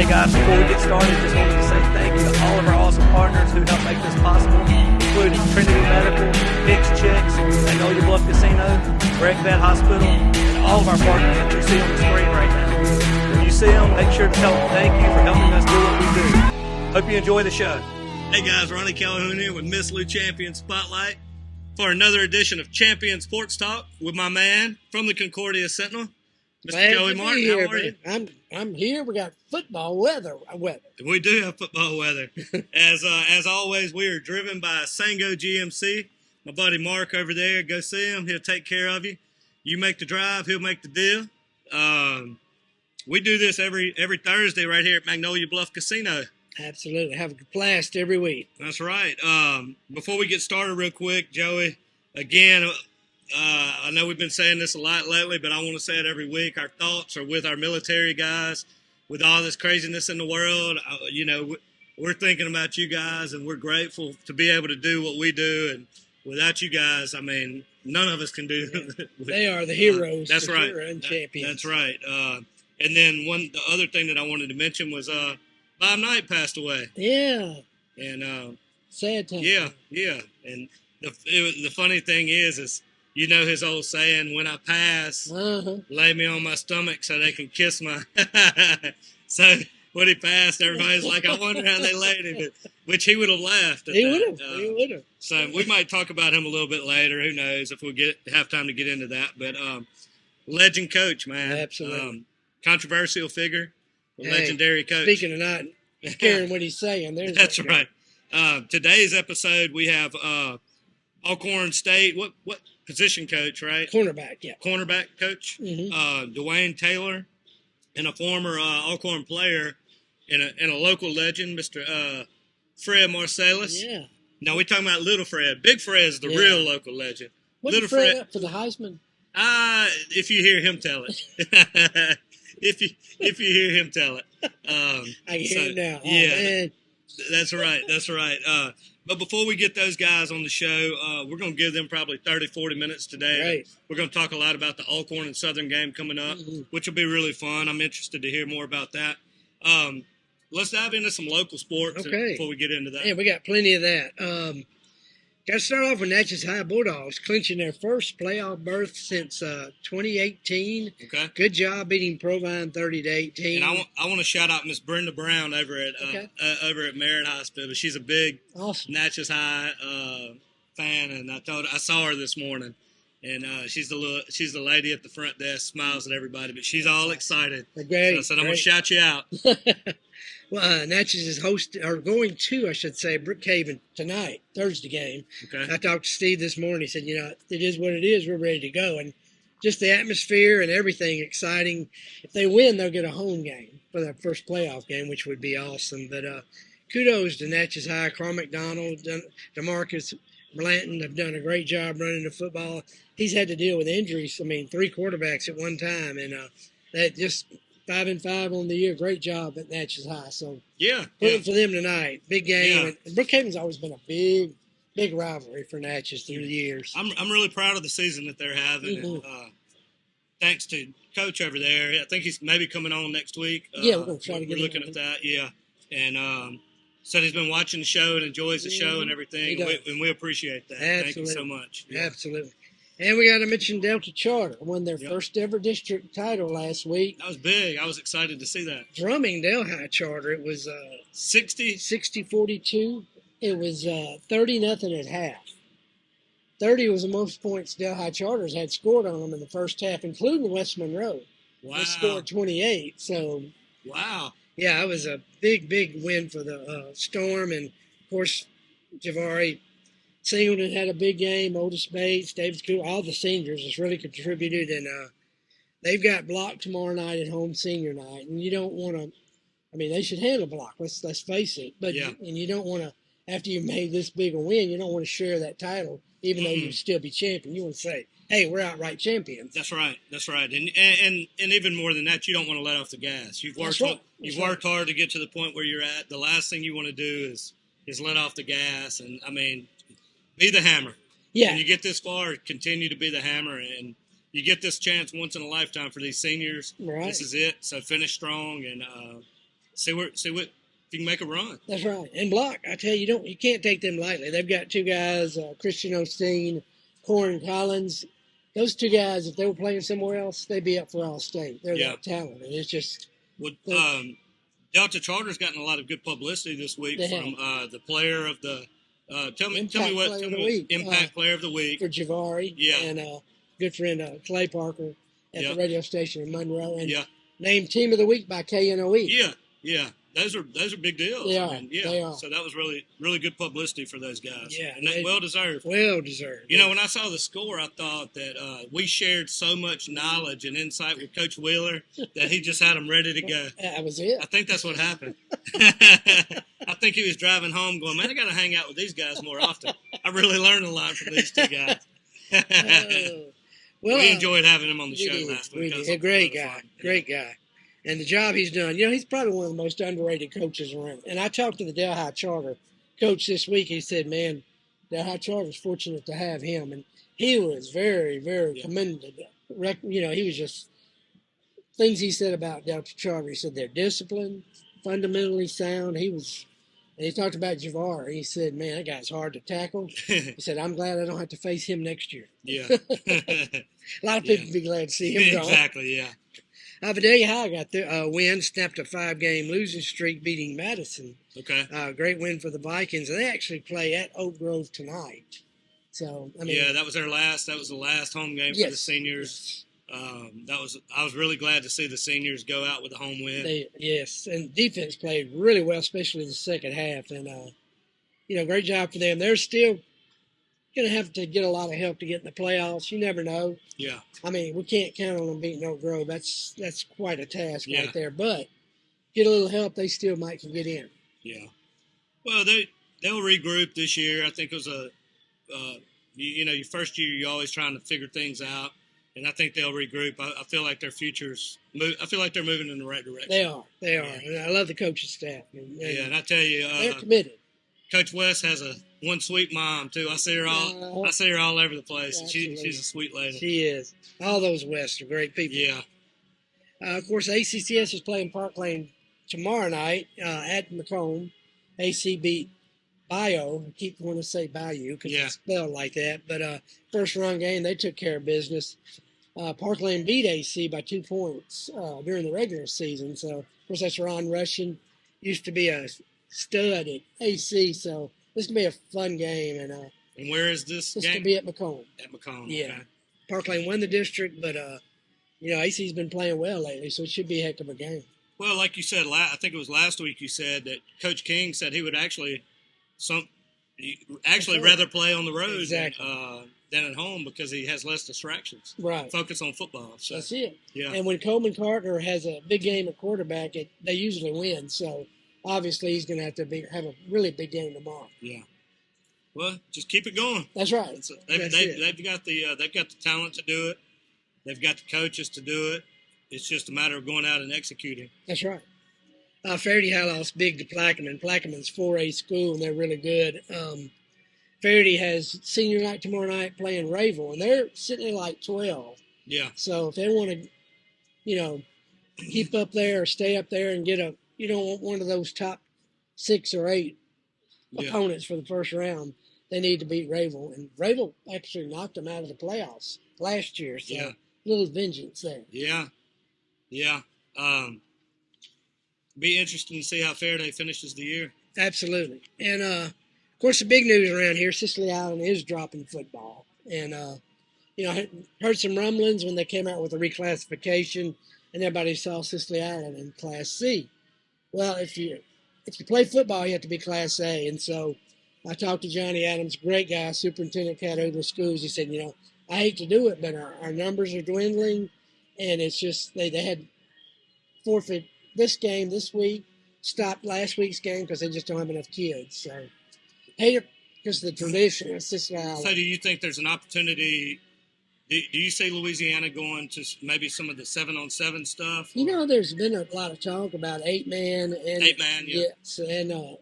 guys, before we get started, just wanted to say thank you to all of our awesome partners who help make this possible, including Trinity Medical, Hicks Chicks, Magnolia Bluffs Casino, Breck Vet Hospital, and all of our partners that you see on the screen right now. When you see them, make sure to tell them thank you for helping us do what we do. Hope you enjoy the show. Hey guys, Ronnie Calhoun here with Miss Lou Champion Spotlight for another edition of Champion Sports Talk with my man from the Concordia Sentinel, Mr. Joey Martin. Here, how are you? I'm here. We got football weather. We do have football weather. As always, we are driven by Sango GMC. My buddy Mark over there, go see him. He'll take care of you. You make the drive, he'll make the deal. We do this every Thursday right here at Magnolia Bluffs Casino. Absolutely. Have a blast every week. That's right. Before we get started real quick, Joey, again, I know we've been saying this a lot lately, but I want to say it every week. Our thoughts are with our military guys. With all this craziness in the world, we're thinking about you guys, and we're grateful to be able to do what we do. And without you guys, I mean, none of us can do it. They are the heroes. That's right. And champions. That's right. And then the other thing that I wanted to mention was Bob Knight passed away. Yeah. And sad time. Yeah. And the funny thing is his old saying, when I pass, lay me on my stomach so they can kiss my. So when he passed, everybody's like, I wonder how they laid him, which he would have laughed at. He would have. So we might talk about him a little bit later. Who knows if we'll have time to get into that. But legend coach, man. Absolutely. Controversial figure. Legendary coach. Speaking of not caring what he's saying, that's right. Today's episode we have Alcorn State. What position coach? Right. Cornerback. Yeah. Cornerback coach. Mm-hmm. Dwayne Taylor, and a former Alcorn player, and a local legend, Mr. Fred Marsalis. Yeah. No, we're talking about Little Fred. Big Fred is the real local legend. Little Fred up for the Heisman. If you hear him tell it. If you hear him tell it. I can hear it now. Yeah, that's right. But before we get those guys on the show, we're going to give them probably 30, 40 minutes today. Right. We're going to talk a lot about the Alcorn and Southern game coming up, which will be really fun. I'm interested to hear more about that. Let's dive into some local sports before we get into that. Yeah, we got plenty of that. Got to start off with Natchez High Bulldogs clinching their first playoff berth since 2018. Okay. Good job beating Provine 30-18. And I want to shout out Miss Brenda Brown over at Merritt Hospital. She's a big Natchez High fan, and I saw her this morning, and she's the lady at the front desk, smiles at everybody, but she's all excited. Great. So I said I'm gonna shout you out. Well, Natchez is going to Brookhaven tonight, Thursday game. Okay. I talked to Steve this morning. He said, it is what it is. We're ready to go. And just the atmosphere and everything exciting. If they win, they'll get a home game for their first playoff game, which would be awesome. But kudos to Natchez High. Carl McDonald, DeMarcus Blanton have done a great job running the football. He's had to deal with injuries. 3 quarterbacks at one time. And that just – 5-5 on the year. Great job at Natchez High. So pulling for them tonight. Big game. Yeah. And Brookhaven's always been a big rivalry for Natchez through the years. I'm really proud of the season that they're having. And, thanks to Coach over there. I think he's maybe coming on next week. We're going to try to get We're looking at that. Yeah. And said he's been watching the show and enjoys the show and everything. And we appreciate that. Absolutely. Thank you so much. Yeah. Absolutely. And we got to mention Delta Charter won their first ever district title last week. That was big. I was excited to see that. Drumming Delhi Charter. It was 60-42. It was 30-0 at half. 30 was the most points Delhi Charters had scored on them in the first half, including West Monroe. Wow. They scored 28. So wow. Yeah, it was a big win for the Storm. And, of course, Javari Singleton had a big game. Otis Bates, David Cool, all the seniors has really contributed. And they've got Block tomorrow night at home, senior night. And you don't want to – they should handle Block. Let's face it. But and you don't want to – after you've made this big a win, you don't want to share that title, even though you still be champion. You want to say, hey, we're outright champions. That's right. And even more than that, you don't want to let off the gas. You've worked hard to get to the point where you're at. The last thing you want to do is let off the gas. And, be the hammer. Yeah. When you get this far, continue to be the hammer. And you get this chance once in a lifetime for these seniors. Right. This is it. So finish strong and see what if you can make a run. That's right. And block, I tell you, you can't take them lightly. They've got two guys, Christian Osteen, Corin Collins. Those two guys, if they were playing somewhere else, they'd be up for All-State. They're that talented. It's just Delta Charter's gotten a lot of good publicity this week from the player of the tell me what impact player of the week for Javari. And good friend Clay Parker at the radio station in Monroe, and named Team of the Week by KNOE. Yeah. Those are big deals. They are. They are. So that was really good publicity for those guys. Yeah, and well deserved. Well deserved. You know, when I saw the score, I thought that we shared so much knowledge and insight with Coach Wheeler that he just had them ready to go. That was it. I think that's what happened. I think he was driving home going, man, I got to hang out with these guys more often. I really learned a lot from these two guys. We enjoyed having him on the show last week. A great guy. Great guy. And the job he's done, he's probably one of the most underrated coaches around. And I talked to the Delhi Charter coach this week. He said, man, Delhi Charter's fortunate to have him. And he was very, very commended. He was just, things he said about Delta Charter. He said they're disciplined, fundamentally sound. And he talked about Javar. He said, man, that guy's hard to tackle. He said, I'm glad I don't have to face him next year. Yeah. A lot of people would be glad to see him go. Exactly, yeah. Vidalia High got the win, snapped a 5-game losing streak, beating Madison. Okay. Great win for the Vikings, and they actually play at Oak Grove tonight. So that was their last. That was the last home game for the seniors. I was really glad to see the seniors go out with a home win. And defense played really well, especially in the second half, and great job for them. They're still going to have to get a lot of help to get in the playoffs. You never know. Yeah. We can't count on them beating Oak Grove. That's quite a task right there. But get a little help, they still might can get in. Yeah. Well, they'll regroup this year. I think it was your first year, you're always trying to figure things out, and I think they'll regroup. I feel like their futures. I feel like they're moving in the right direction. They are. And I love the coaching staff. And I tell you, they're committed. Coach West has one sweet mom too. I see her all over the place. She's a sweet lady. She is. All those Wests are great people. Yeah. Of course, ACCS is playing Park Lane tomorrow night at Macomb. AC beat Bio. I keep wanting to say Bayou because it's spelled like that. But first round game, they took care of business. Park Lane beat AC by 2 points during the regular season. So, of course, that's Ron Russian. Used to be a stud at AC, so this can be a fun game. And where is this game? This can be at Macomb. At Macomb, yeah. Okay. Park Lane won the district, but AC's been playing well lately, so it should be a heck of a game. Well, like you said, I think it was last week you said that Coach King said he would actually rather play on the road than at home because he has less distractions. Right. Focus on football. So. That's it. Yeah. And when Coleman Carter has a big game at quarterback, they usually win. So obviously he's going to have to have a really big game tomorrow. Yeah. Well, just keep it going. That's right. They've got the talent to do it. They've got the coaches to do it. It's just a matter of going out and executing. That's right. Faraday High lost big to Plaquemine. Plaquemine's 4A school, and they're really good. Faraday has senior night tomorrow night playing Rayville, and they're sitting at like 12. Yeah. So if they want to, keep up there or stay up there and get you don't want one of those top 6 or 8 opponents for the first round, they need to beat Rayville. And Rayville actually knocked them out of the playoffs last year, so a little vengeance there. Yeah. Yeah. Be interesting to see how Faraday finishes the year. Absolutely. And, of course, the big news around here, Cicely Island is dropping football. And, I heard some rumblings when they came out with a reclassification, and everybody saw Cicely Island in Class C. Well, if you play football, you have to be Class A. And so I talked to Johnny Adams, great guy, superintendent cat over the schools. He said, I hate to do it, but our numbers are dwindling, and it's just they had forfeit this game this week, stopped last week's game because they just don't have enough kids. So hate it because of the tradition of Cicely Island. So do you think there's an opportunity? Do you see Louisiana going to maybe some of the 7-on-7 stuff? There's been a lot of talk about 8-man. And 8-man, yeah. Yes, and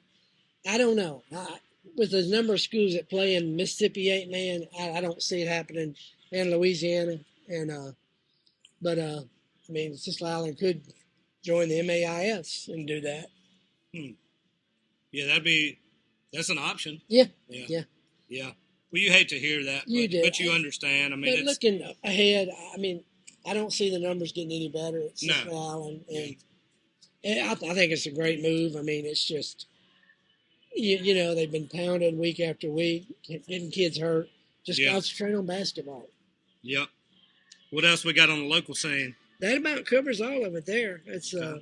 I don't know. With the number of schools that play in Mississippi 8-man, I don't see it happening in Louisiana. And Cicely Island could join the MAIS and do that. Yeah, that's an option. Yeah. Well, you hate to hear that, but you understand. I mean, but looking ahead, I mean, I don't see the numbers getting any better at Central Island, and I think it's a great move. I mean, it's just, you know, they've been pounded week after week, getting kids hurt. Just concentrate on basketball. Yep. What else we got on the local scene? That about covers all of it there. It's a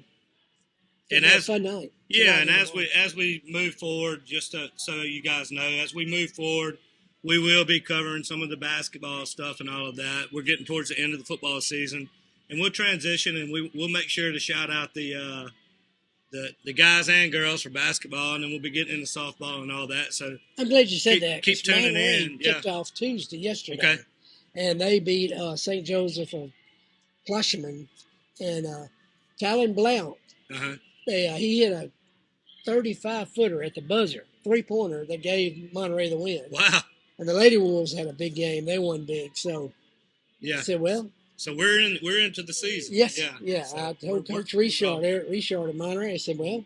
fun night. Yeah, and as we move forward, just so you guys know, as we move forward, we will be covering some of the basketball stuff and all of that. We're getting towards the end of the football season, and we'll transition, and we'll make sure to shout out the guys and girls for basketball, and then we'll be getting into softball and all that. So I'm glad you said that. Keep tuning in. Kicked off yesterday, and they beat St. Joseph of Plasherman, and Talon Blount. He hit a 35-footer at the buzzer, 3-pointer that gave Monterey the win. Wow. And the Lady Wolves had a big game. They won big. So I said, well. So we're into the season. Yes. Yeah. So I told Coach Eric Richard of Monterey, I said, well,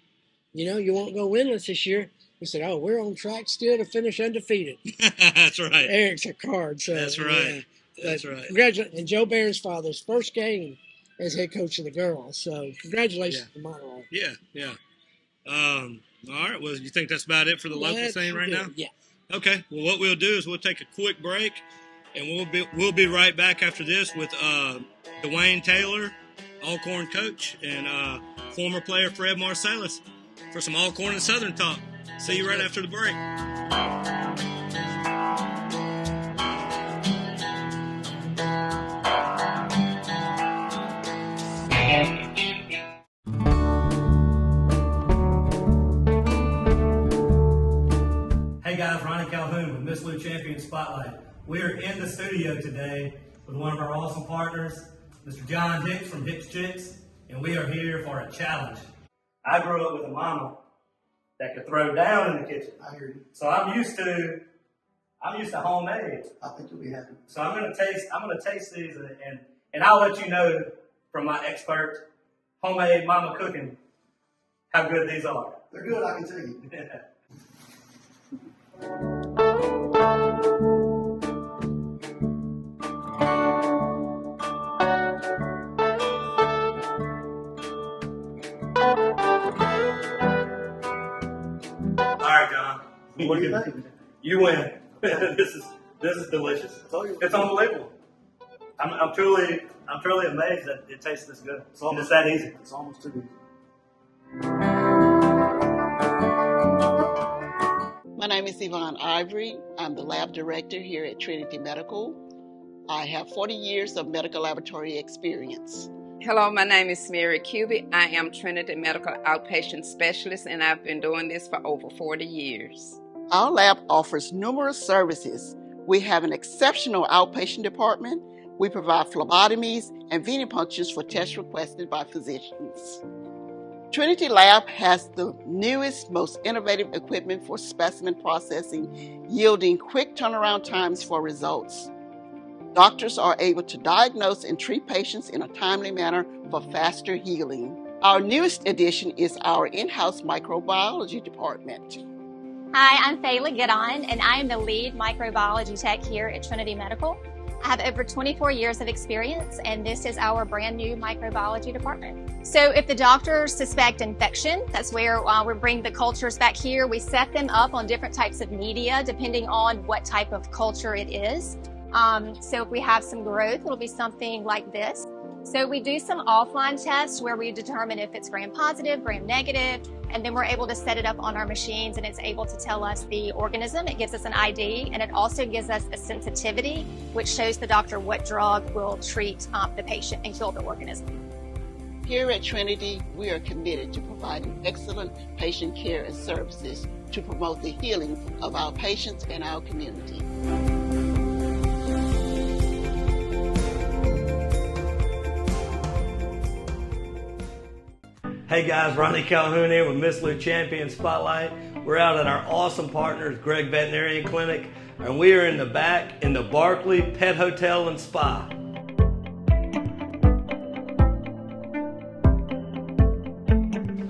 you know, you won't go winless this year. He said, oh, we're on track still to finish undefeated. That's right. Eric's a card. So that's right. That's right. Congratulations. And Joe Barron's father's first game as head coach of the girls. So congratulations to Monterey. Yeah. All right. Well, you think that's about it for the local scene right now? Yeah. Okay. Well, what we'll do is we'll take a quick break, and we'll be right back after this with Dwayne Taylor, Alcorn coach, and former player Fred Marsalis for some Alcorn and Southern talk. See you right after the break. Hey guys, Ronnie Calhoun with Miss Lou Champion Spotlight. We are in the studio today with one of our awesome partners, Mr. John Hicks from Hicks Chicks, and we are here for a challenge. I grew up with a mama that could throw down in the kitchen. I hear you. So I'm used to homemade. I think you'll be happy. So I'm gonna taste these and I'll let you know from my expert homemade mama cooking how good these are. They're good, I can tell you. What do you think? You win. This is delicious. It's unbelievable. I'm truly amazed that it tastes this good. It's that easy. It's almost too easy. My name is Yvonne Ivory. I'm the lab director here at Trinity Medical. I have 40 years of medical laboratory experience. Hello, my name is Mary Cubic. I am Trinity Medical Outpatient Specialist, and I've been doing this for over 40 years. Our lab offers numerous services. We have an exceptional outpatient department. We provide phlebotomies and venipunctures for tests requested by physicians. Trinity Lab has the newest, most innovative equipment for specimen processing, yielding quick turnaround times for results. Doctors are able to diagnose and treat patients in a timely manner for faster healing. Our newest addition is our in-house microbiology department. Hi, I'm Fayla Gidon, and I am the lead microbiology tech here at Trinity Medical. I have over 24 years of experience, and this is our brand new microbiology department. So if the doctors suspect infection, that's where we bring the cultures back here. We set them up on different types of media, depending on what type of culture it is. So if we have some growth, it'll be something like this. So we do some offline tests where we determine if it's gram-positive, gram-negative, and then we're able to set it up on our machines, and it's able to tell us the organism. It gives us an ID, and it also gives us a sensitivity, which shows the doctor what drug will treat the patient and kill the organism. Here at Trinity, we are committed to providing excellent patient care and services to promote the healing of our patients and our community. Hey guys, Ronnie Calhoun here with Miss Lou Champion Spotlight. We're out at our awesome partners, Greg Veterinarian Clinic, and we are in the back in the Barkley Pet Hotel and Spa.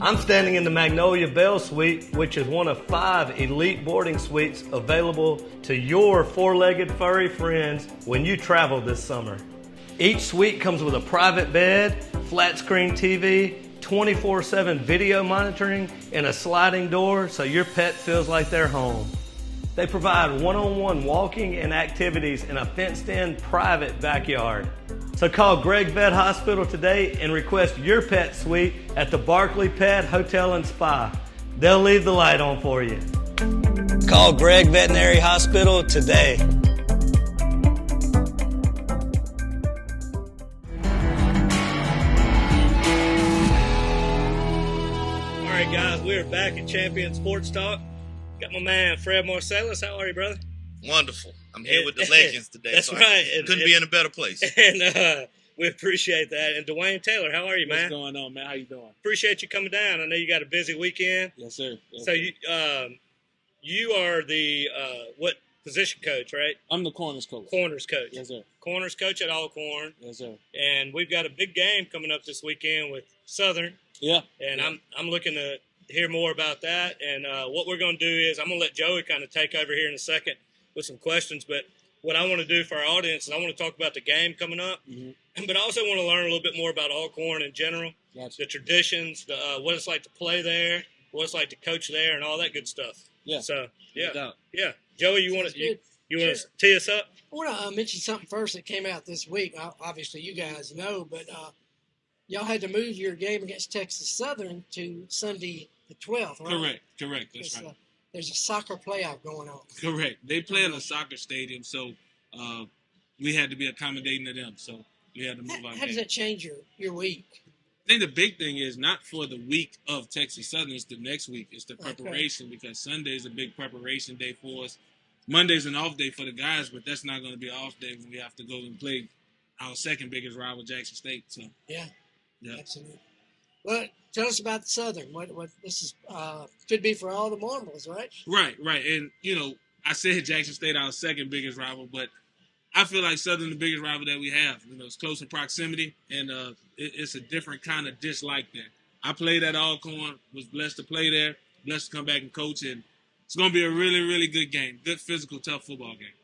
I'm standing in the Magnolia Bell Suite, which is one of 5 elite boarding suites available to your 4-legged furry friends when you travel this summer. Each suite comes with a private bed, flat screen TV, 24/7 video monitoring, and a sliding door so your pet feels like they're home. They provide one-on-one walking and activities in a fenced-in private backyard. So call Greg Vet Hospital today and request your pet suite at the Barclay Pet Hotel and Spa. They'll leave the light on for you. Call Greg Veterinary Hospital today. All right, guys, we are back at Champion Sports Talk. Got my man Fred Marsalis. How are you, brother? Wonderful. I'm here with the legends today. That's so right. I couldn't be in a better place. And we appreciate that. And Dwayne Taylor, how are you, man? What's going on, man? How you doing? Appreciate you coming down. I know you got a busy weekend. Yes, sir. Yes, So sir. you are the what position coach, right? I'm the corners coach. Corners coach. Yes, sir. Corners coach at Alcorn. Yes, sir. And we've got a big game coming up this weekend with Southern. Yeah. And yeah. I'm looking to hear more about that. And what we're going to do is I'm going to let Joey kind of take over here in a second with some questions. But what I want to do for our audience is I want to talk about the game coming up. Mm-hmm. But I also want to learn a little bit more about Alcorn in general, Gotcha. the traditions, what it's like to play there, what it's like to coach there, and all that good stuff. Yeah. So, yeah. No doubt. Yeah. Joey, you want Sounds to you, good. you want to Sure. tee us up? I want to mention something first that came out this week. Obviously, you guys know, but y'all had to move your game against Texas Southern to Sunday the 12th, right? Correct. That's Because, right. there's a soccer playoff going on. Correct. They play in a soccer stadium, so we had to be accommodating to them. So we had to move our How does game. that change your week? I think the big thing is not for the week of Texas Southern, it's the next week. It's the Okay. preparation because Sunday is a big preparation day for us. Monday's an off day for the guys, but that's not going to be an off day when we have to go and play our second biggest rival, Jackson State. So, Yeah, yeah. absolutely. Well, tell us about the Southern. What this is could be for all the Marbles, right? Right. And, I said Jackson State our second biggest rival, but I feel like Southern the biggest rival that we have. It's close in proximity, and it's a different kind of dislike there. I played at Alcorn, was blessed to play there, blessed to come back and coach, and it's going to be a really, really good game. Good physical, tough football game.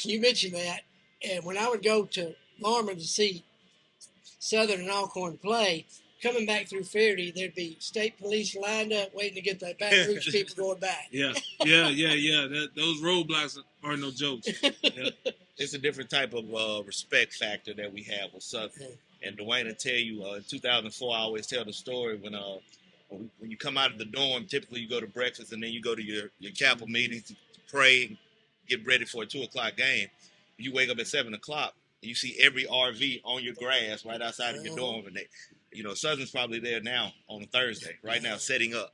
You mentioned that, and when I would go to Norman to see Southern and Alcorn play, coming back through Fairdy, there'd be state police lined up waiting to get that Baton Rouge people going back. Yeah. Those roadblocks are no jokes. Yeah. It's a different type of respect factor that we have with Southern. And Dwayne will tell you, in 2004, I always tell the story when you come out of the dorm, typically you go to breakfast and then you go to your chapel meetings to pray and get ready for a 2 o'clock game. You wake up at 7 o'clock and you see every RV on your grass right outside of your dorm. And Southern's probably there now on a Thursday, right now, setting up.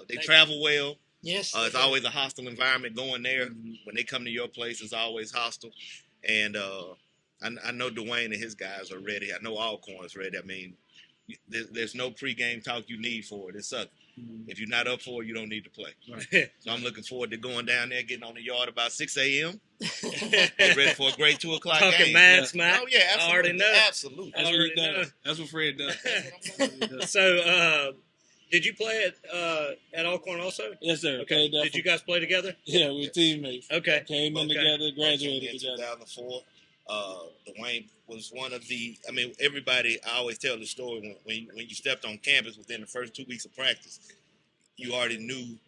They travel well. Yes. It's always a hostile environment going there. When they come to your place, it's always hostile. And I know Dwayne and his guys are ready. I know Alcorn's ready. I mean, there's no pregame talk you need for it. It's Southern. If you're not up for it, you don't need to play. Right. So I'm looking forward to going down there, getting on the yard about 6 a.m. Get ready for a great 2 o'clock Talking game. mad smack. Oh, yeah, absolutely. I already know. Absolutely. That's what Already he does. know. That's what Fred does. That's what he does. So, did you play at Alcorn also? Yes, sir. Okay. Played there Did for- you guys play together? Yeah, we're teammates. Okay. Came in together, graduated In together. 2004, Dwayne was one of everybody, I always tell the story, when you stepped on campus within the first 2 weeks of practice, you already knew,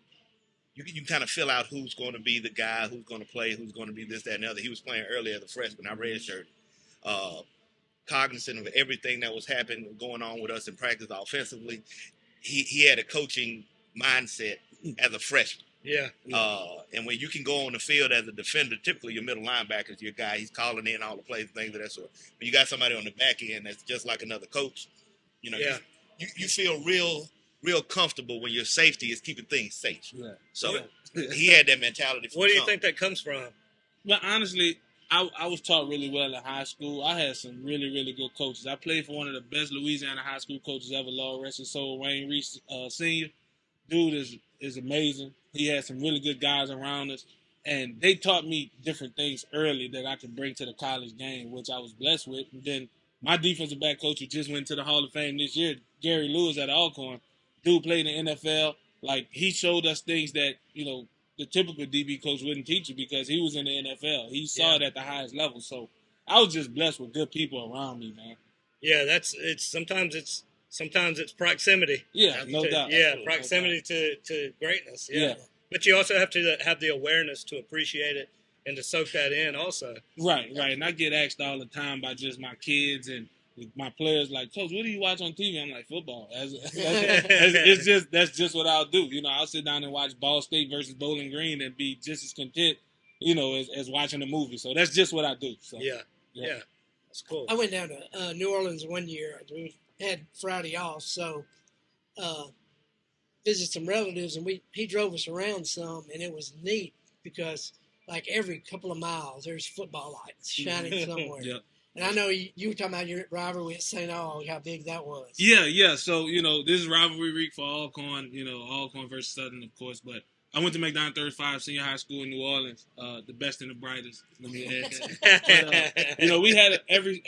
you kind of fill out who's going to be the guy, who's going to play, who's going to be this, that, and the other. He was playing early as a freshman. I redshirted. Cognizant of everything that was happening, going on with us in practice offensively, he had a coaching mindset as a freshman. Yeah. And when you can go on the field as a defender, typically your middle linebacker is your guy. He's calling in all the plays, things of that sort. But you got somebody on the back end that's just like another coach. Yeah. You feel real comfortable when your safety is keeping things safe. Yeah. So he had that mentality. What do you think that comes from? Well, honestly, I was taught really well in high school. I had some really, really good coaches. I played for one of the best Louisiana high school coaches ever, Lord rest his soul, Wayne Reese Sr. Dude is amazing. He had some really good guys around us. And they taught me different things early that I could bring to the college game, which I was blessed with. And then my defensive back coach, who just went to the Hall of Fame this year, Gary Lewis at Alcorn. Dude played in the NFL. Like, he showed us things that, the typical DB coach wouldn't teach you because he was in the NFL. He saw it at the highest level. So I was just blessed with good people around me, man. Yeah, sometimes it's proximity. Yeah, no doubt. Yeah, Absolutely, proximity to greatness. Yeah. But you also have to have the awareness to appreciate it and to soak that in also. Right. And I get asked all the time by just my kids and my players, like, Coach, what do you watch on TV? I'm like, football. That's just what I'll do. I'll sit down and watch Ball State versus Bowling Green and be just as content, as watching a movie. So that's just what I do. So yeah. That's cool. I went down to New Orleans one year. We had Friday off, so visit some relatives, and he drove us around some, and it was neat because like every couple of miles there's football lights shining somewhere. Yep. And I know you were talking about your rivalry at St. Aug, how big that was. Yeah. So, this is rivalry week for Alcorn, Alcorn versus Southern, of course. But I went to McDonald 35 Senior High School in New Orleans, the best and the brightest. Let me add that. But, we had every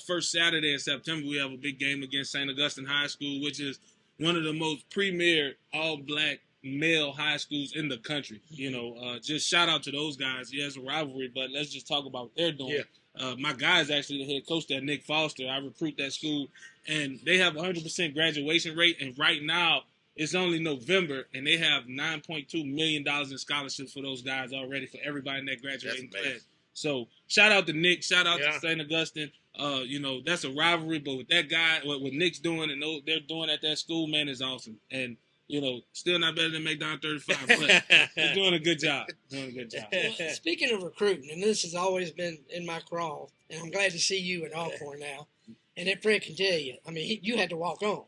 first Saturday in September, we have a big game against St. Augustine High School, which is one of the most premier all-black male high schools in the country. Just shout out to those guys. Yeah, it's a rivalry, but let's just talk about what they're doing. Yeah. My guy is actually the head coach there, Nick Foster. I recruit that school, and they have 100% graduation rate. And right now, it's only November, and they have $9.2 million in scholarships for those guys already for everybody in that graduating class. So shout out to Nick. Shout out to St. Augustine. That's a rivalry, but with that guy, what Nick's doing and they're doing at that school, man, is awesome. And still not better than McDonald 35, but they're doing a good job. Well, speaking of recruiting, and this has always been in my crawl, and I'm glad to see you at Alcorn now. And that Fred can tell you, I mean, you had to walk on.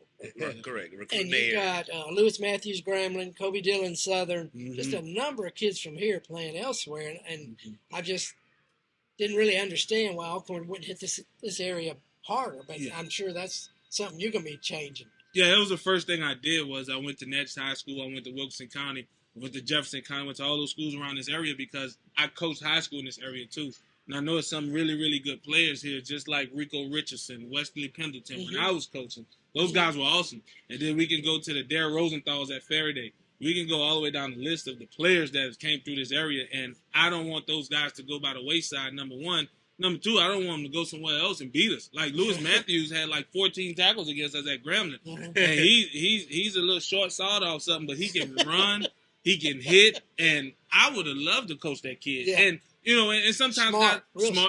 Correct. And you got Lewis Matthews, Grambling, Kobe Dillon, Southern, just a number of kids from here playing elsewhere. And I just didn't really understand why Alcorn wouldn't hit this area harder. But I'm sure that's something you're going to be changing. Yeah, that was the first thing I did was I went to Natchez High School. I went to Wilkinson County. I went to Jefferson County. Went to all those schools around this area because I coached high school in this area too. And I know some really, really good players here, just like Rico Richardson, Wesley Pendleton. When I was coaching, those guys were awesome. And then we can go to the Dare Rosenthal's at Faraday. We can go all the way down the list of the players that came through this area. And I don't want those guys to go by the wayside, number one. Number two, I don't want them to go somewhere else and beat us. Like Lewis Matthews had like 14 tackles against us at Grambling. And he's a little short sawed off something, but he can run, he can hit, and I would have loved to coach that kid. Yeah. And and sometimes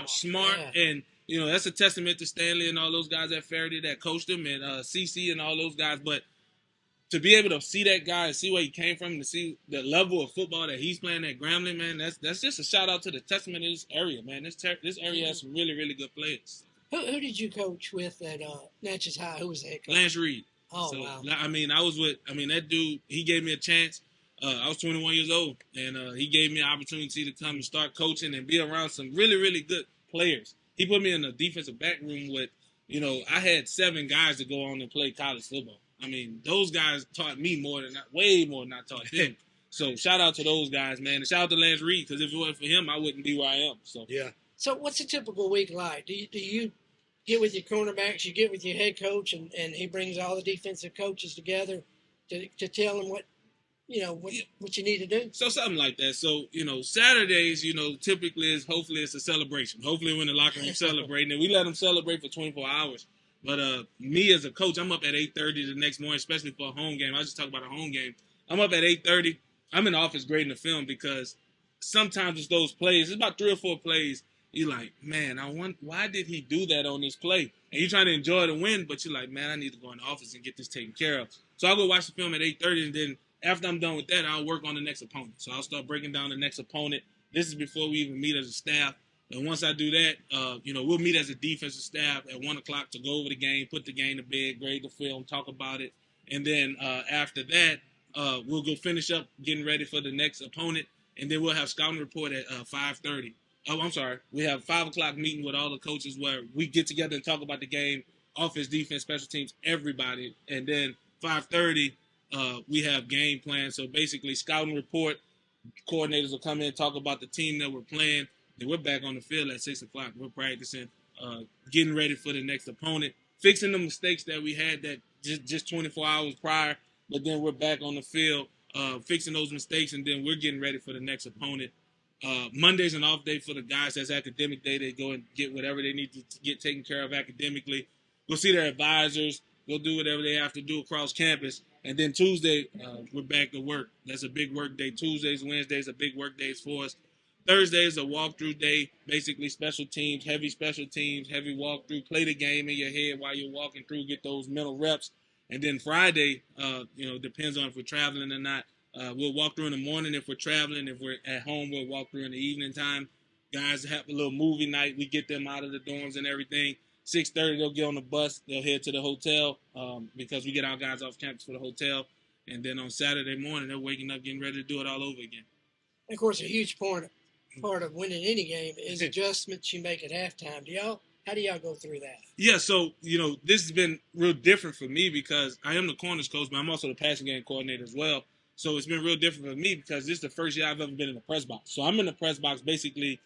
smart, and that's a testament to Stanley and all those guys at Faraday that coached him, and CC and all those guys. But to be able to see that guy and see where he came from and to see the level of football that he's playing at Grambling, man, that's just a shout out to the testament of this area, man. This area has some really, really good players. Who did you coach with at Natchez High? Who was the head coach? Lance Reed. Oh, so, wow. That dude, he gave me a chance. I was 21 years old, and he gave me an opportunity to come and start coaching and be around some really, really good players. He put me in a defensive back room with, I had 7 guys to go on and play college football. I mean, those guys taught me way more than I taught them. So shout out to those guys, man. And shout out to Lance Reed, because if it wasn't for him, I wouldn't be where I am. So yeah. So what's a typical week like? Do you get with your cornerbacks, you get with your head coach, and he brings all the defensive coaches together to tell them what you need to do? So something like that. So, Saturdays, typically hopefully it's a celebration. Hopefully we're in the locker room celebrating, and we let them celebrate for 24 hours. But me as a coach, I'm up at 8:30 the next morning, especially for a home game. I just talk about a home game. I'm up at 8:30. I'm in the office grading the film because sometimes it's those plays. It's about 3 or 4 plays. You're like, man, why did he do that on this play? And you're trying to enjoy the win, but you're like, man, I need to go in the office and get this taken care of. So I'll go watch the film at 8:30, and then after I'm done with that, I'll work on the next opponent. So I'll start breaking down the next opponent. This is before we even meet as a staff. And once I do that, we'll meet as a defensive staff at 1 o'clock to go over the game, put the game to bed, grade the film, talk about it. And then after that, we'll go finish up getting ready for the next opponent. And then we'll have scouting report at 5:30. Oh, I'm sorry. We have 5 o'clock meeting with all the coaches where we get together and talk about the game, offense, defense, special teams, everybody. And then 5:30, we have game plan. So basically scouting report, coordinators will come in and talk about the team that we're playing. Then we're back on the field at 6 o'clock. We're practicing, getting ready for the next opponent, fixing the mistakes that we had that just 24 hours prior. But then we're back on the field, fixing those mistakes, and then we're getting ready for the next opponent. Monday's an off day for the guys. That's academic day. They go and get whatever they need to get taken care of academically. Go see their advisors. Go do whatever they have to do across campus. And then Tuesday, we're back to work. That's a big work day. Tuesdays, Wednesdays are big work days for us. Thursday is a walkthrough day, basically special teams, heavy walkthrough. Play the game in your head while you're walking through, get those mental reps. And then Friday, depends on if we're traveling or not. We'll walk through in the morning if we're traveling. If we're at home, we'll walk through in the evening time. Guys have a little movie night. We get them out of the dorms and everything. 6:30, they'll get on the bus. They'll head to the hotel because we get our guys off campus for the hotel. And then on Saturday morning, they're waking up, getting ready to do it all over again. And of course, a huge part of winning any game is adjustments you make at halftime. How do y'all go through that? Yeah, so, this has been real different for me because I am the corners coach, but I'm also the passing game coordinator as well. So it's been real different for me because this is the first year I've ever been in the press box. So I'm in the press box basically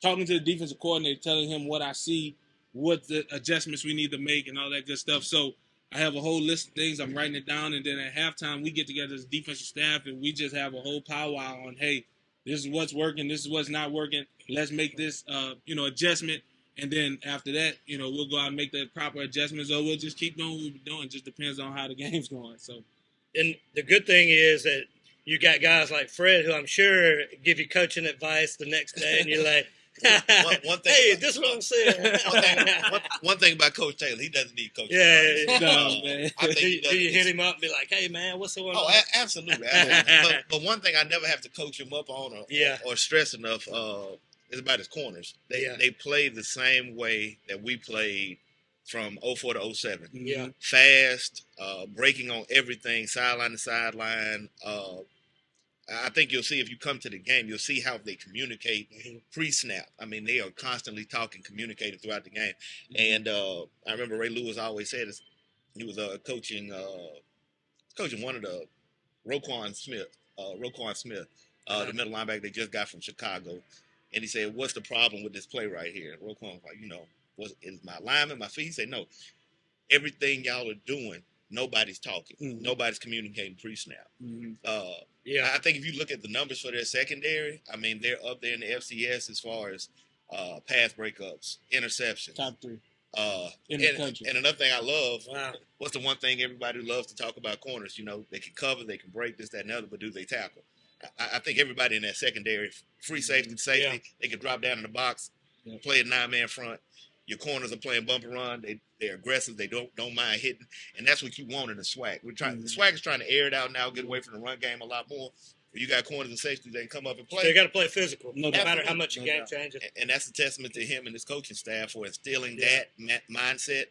talking to the defensive coordinator, telling him what I see, what the adjustments we need to make and all that good stuff. So I have a whole list of things. I'm writing it down. And then at halftime, we get together as defensive staff and we just have a whole powwow on, hey, this is what's working. This is what's not working. Let's make this, adjustment. And then after that, we'll go out and make the proper adjustments, or we'll just keep doing what we've been doing. It just depends on how the game's going. So, and the good thing is that you got guys like Fred, who I'm sure give you coaching advice the next day, and you're like, one thing, hey, this is what I'm saying. one thing about Coach Taylor, he doesn't need coaching. Yeah, man. I think do you hit him up and be like, hey, man, what's going on? Oh, absolutely. But one thing I never have to coach him up on or stress enough is about his corners. They play the same way that we played from 04 to 07. Yeah. Fast, breaking on everything, sideline to sideline. I think you'll see if you come to the game, you'll see how they communicate pre-snap. I mean, they are constantly talking, communicating throughout the game. And I remember Ray Lewis always said this. He was coaching one of the Roquan Smith, the middle linebacker they just got from Chicago. And he said, what's the problem with this play right here? And Roquan was like, is my alignment, my feet? He said, no. Everything y'all are doing, nobody's talking. Mm-hmm. Nobody's communicating pre-snap. Mm-hmm. I think if you look at the numbers for their secondary, I mean, they're up there in the FCS as far as pass breakups, interceptions. Top 3 in the country. And another thing I love, what's the one thing everybody loves to talk about corners? They can cover, they can break, this, that, and the other, but do they tackle? I think everybody in that secondary, free safety, they can drop down in the box, play a 9-man front. Your corners are playing bumper run. They're aggressive. They don't mind hitting, and that's what you want in the SWAC. The SWAC is trying to air it out now, get away from the run game a lot more. You got corners and safeties that can come up and play. So you got to play physical, no matter how much the game changes. And that's a testament to him and his coaching staff for instilling that mindset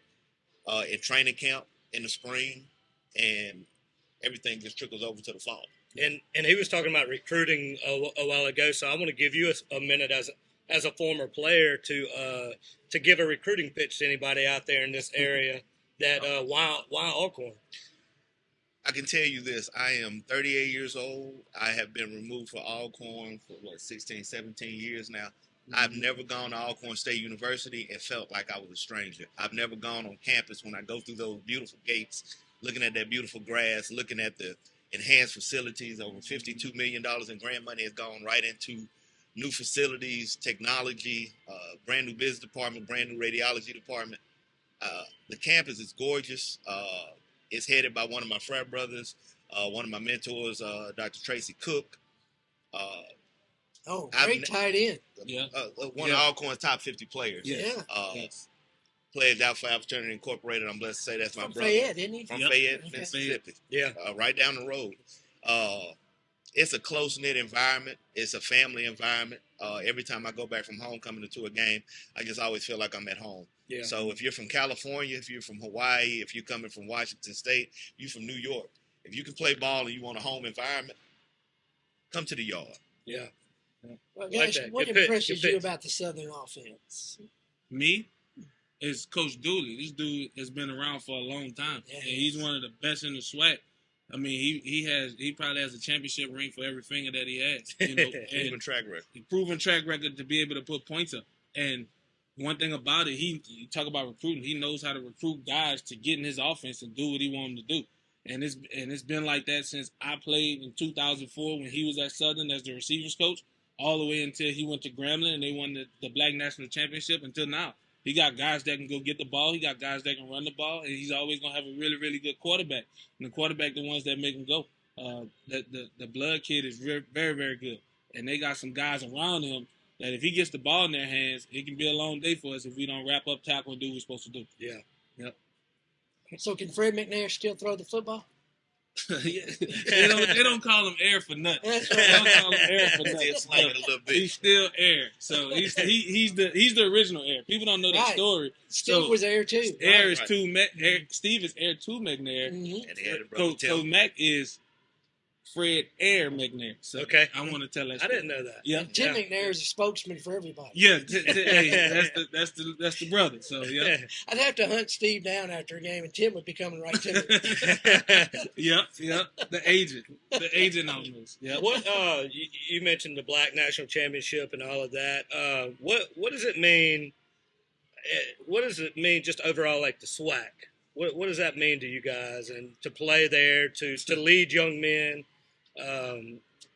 in training camp in the spring, and everything just trickles over to the fall. And he was talking about recruiting a while ago, so I want to give you a minute as a former player to give a recruiting pitch to anybody out there in this area that why Alcorn? I can tell you this. I am 38 years old. I have been removed from Alcorn for 16, 17 years now. I've never gone to Alcorn State University and felt like I was a stranger. I've never gone on campus when I go through those beautiful gates, looking at that beautiful grass, looking at the enhanced facilities. Over $52 million in grant money has gone right into new facilities, technology, brand new business department, brand new radiology department. The campus is gorgeous. It's headed by one of my frat brothers, one of my mentors, Dr. Tracy Cook. Great tight end. One of Alcorn's top 50 players. Played out for Fraternity Incorporated. I'm blessed to say that's my brother. Fayette, isn't he? From Fayette, Mississippi. Right down the road. It's a close-knit environment. It's a family environment. Every time I go back from home coming into a game, I just always feel like I'm at home. Yeah. So if you're from California, if you're from Hawaii, if you're coming from Washington State, if you're from New York, if you can play ball and you want a home environment, come to the yard. Yeah. Well, guys, what impresses you about the Southern offense? Me? Is Coach Dooley. This dude has been around for a long time. And he's one of the best in the SWAC. I mean, he probably has a championship ring for every finger that he has. Proven track record. Proven track record to be able to put points up. And one thing about it, you talk about recruiting. He knows how to recruit guys to get in his offense and do what he wants them to do. And it's been like that since I played in 2004 when he was at Southern as the receivers coach, all the way until he went to Grambling and they won the Black National Championship until now. He got guys that can go get the ball. He got guys that can run the ball, and he's always gonna have a really, really good quarterback. And the quarterback, the ones that make him go. The Blood kid is very, very, very good, and they got some guys around him that if he gets the ball in their hands, it can be a long day for us if we don't wrap up, tackle, and do what we're supposed to do. Yeah. Yep. So can Fred McNair still throw the football? Yeah. They don't call him Air for nothing. That's They right. don't call him Air for nothing. Still slanging a little bit. He's still Air. So he's the original Air. People don't know that Right. story. Steve was there too. Air is Right. Steve is Air to McNair. Mm-hmm. And they had a brother So Mac is Fred Air McNair. So Okay. I want to tell that I story. didn't know that. Yeah. Tim McNair is a spokesman for everybody. Yeah, hey, that's the brother. So yeah, I'd have to hunt Steve down after a game, and Tim would be coming right to me. yep. The agent almost. Yeah. What you mentioned the Black National Championship and all of that. What does it mean? What does it mean just overall, like the SWAC? What does that mean to you guys, and to play there, to lead young men?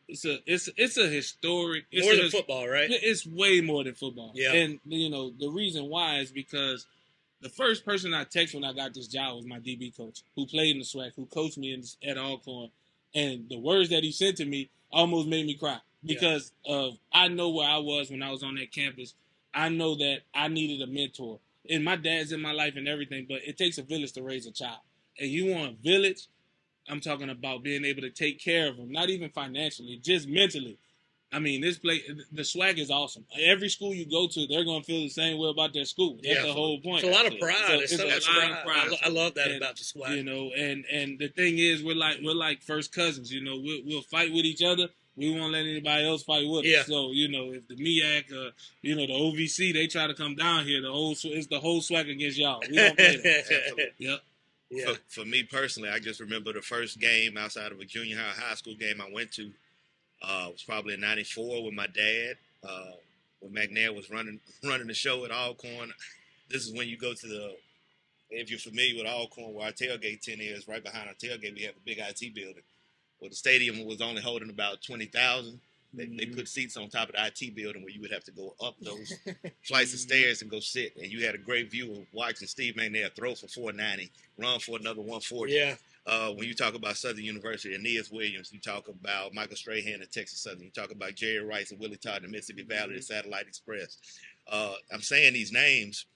It's a historic. It's More than football, right? It's way more than football. Yeah. And the reason why is because the first person I texted when I got this job was my DB coach, who played in the SWAC, who coached me at Alcorn, and the words that he said to me almost made me cry because I know where I was when I was on that campus. I know that I needed a mentor. And my dad's in my life and everything, but it takes a village to raise a child. And you want a village, I'm talking about being able to take care of them, not even financially, just mentally. I mean, the SWAC is awesome. Every school you go to, they're going to feel the same way about their school. That's the whole point. It's a lot of pride. So it's it's so a much lot of pride. pride. I love that about the SWAC. And the thing is, we're like first cousins. We'll fight with each other. We won't let anybody else fight with us. So, if the MEAC, the OVC, they try to come down here, it's the whole SWAC against y'all. We don't play that. Yep. Yeah. For me personally, I just remember the first game outside of a junior high school game I went to was probably in '94 with my dad. When McNair was running the show at Alcorn. This is when you go to if you're familiar with Alcorn, where our tailgate tent is, right behind our tailgate, we have a big IT building. Well, the stadium was only holding about 20,000. They put seats on top of the IT building where you would have to go up those flights of stairs and go sit. And you had a great view of watching Steve McNair throw for 490, run for another 140. Yeah. When you talk about Southern University, Aeneas Williams, you talk about Michael Strahan at Texas Southern, you talk about Jerry Rice and Willie Todd in Mississippi Valley at Satellite Express. I'm saying these names,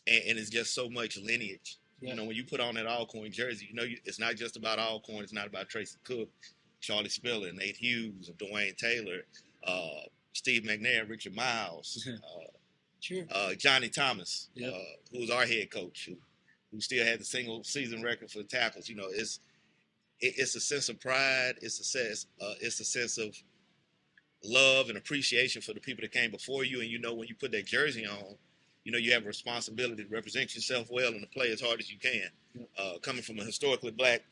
and it's just so much lineage. Yeah. When you put on that Alcorn jersey, it's not just about Alcorn. It's not about Tracy Cook, Charlie Spiller, Nate Hughes, Dwayne Taylor, Steve McNair, Richard Miles, Johnny Thomas, who was our head coach, who still had the single season record for tackles. It's a sense of pride. It's a sense of love and appreciation for the people that came before you. And when you put that jersey on, you have a responsibility to represent yourself well and to play as hard as you can. Coming from a historically black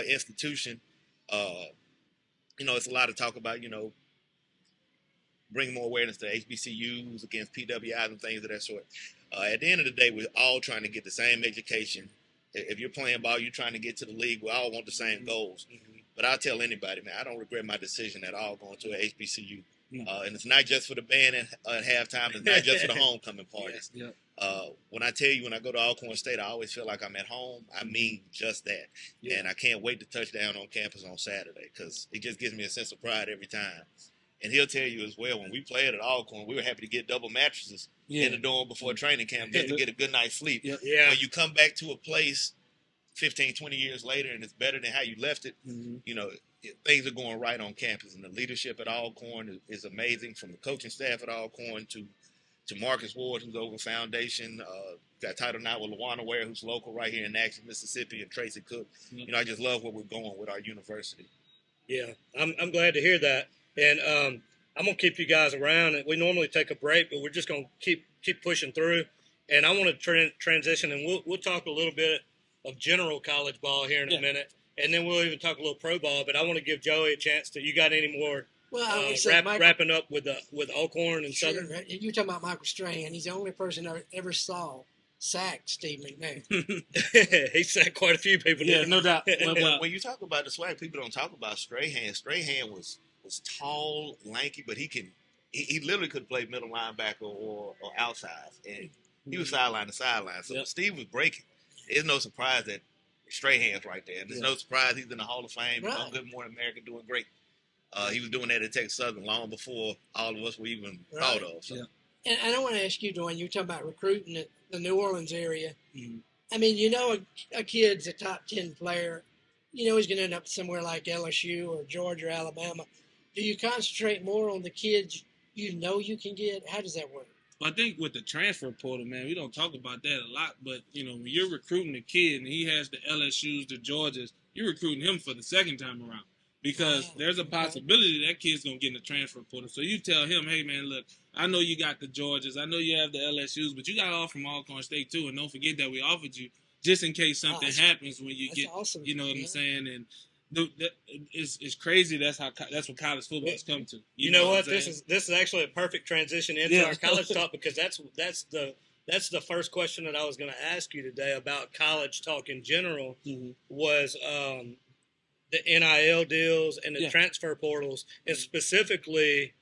institution, it's a lot of talk about, bringing more awareness to HBCUs against PWIs and things of that sort. At the end of the day, we're all trying to get the same education. If you're playing ball, you're trying to get to the league. We all want the same goals. But I'll tell anybody, man, I don't regret my decision at all going to an HBCU. And it's not just for the band at halftime. It's not just for the homecoming parties. When I tell you, when I go to Alcorn State, I always feel like I'm at home. I mean just that. And I can't wait to touch down on campus on Saturday because it just gives me a sense of pride every time. And he'll tell you as well, when we played at Alcorn, we were happy to get double mattresses in the dorm before training camp just to get a good night's sleep. When you come back to a place 15, 20 years later and it's better than how you left it, things are going right on campus. And the leadership at Alcorn is amazing, from the coaching staff at Alcorn to Marcus Ward, who's over Foundation. Got title now with LaWanna Ware, who's local right here in Natchez, Mississippi, and Tracy Cook. I just love where we're going with our university. Yeah, I'm glad to hear that. And I'm going to keep you guys around. We normally take a break, but we're just going to keep pushing through. And I want to transition, and we'll talk a little bit of general college ball here in a minute. And then we'll even talk a little pro ball. But I want to give Joey a chance to – you got any more Well, I would say wrapping up with Alcorn and sure, Southern. you're talking about Michael Strahan. He's the only person I ever saw sack Steve McNair. He sacked quite a few people. Yeah, no doubt. When you talk about the swag, people don't talk about Strahan. Strahan was tall, lanky, but he literally could play middle linebacker or outside, and he was sideline to sideline. So Steve was breaking. It's no surprise that Strahan's right there. And there's no surprise he's in the Hall of Fame. Right. On Good Morning America, doing great. He was doing that at Texas Southern long before all of us were even thought of. So. And I want to ask you, Dwayne, you were talking about recruiting at the New Orleans area. Mm-hmm. I mean, you know, a kid's a top 10 player. You know he's going to end up somewhere like LSU or Georgia or Alabama. Do you concentrate more on the kids you know you can get? How does that work? Well, I think with the transfer portal, man, we don't talk about that a lot. But, you know, when you're recruiting a kid and he has the LSUs, the Georgias, you're recruiting him for the second time around. Because there's a possibility that kid's going to get in the transfer portal. So you tell him, hey, man, look, I know you got the Georgias. I know you have the LSUs, but you got all from Alcorn State, too. And don't forget that we offered you just in case something happens when you get, awesome. You know what I'm saying? And it's crazy. That's what college football has come to. You know what? This is actually a perfect transition into our college talk, because that's the first question that I was going to ask you today about college talk in general. Was the NIL deals and the transfer portals, and specifically,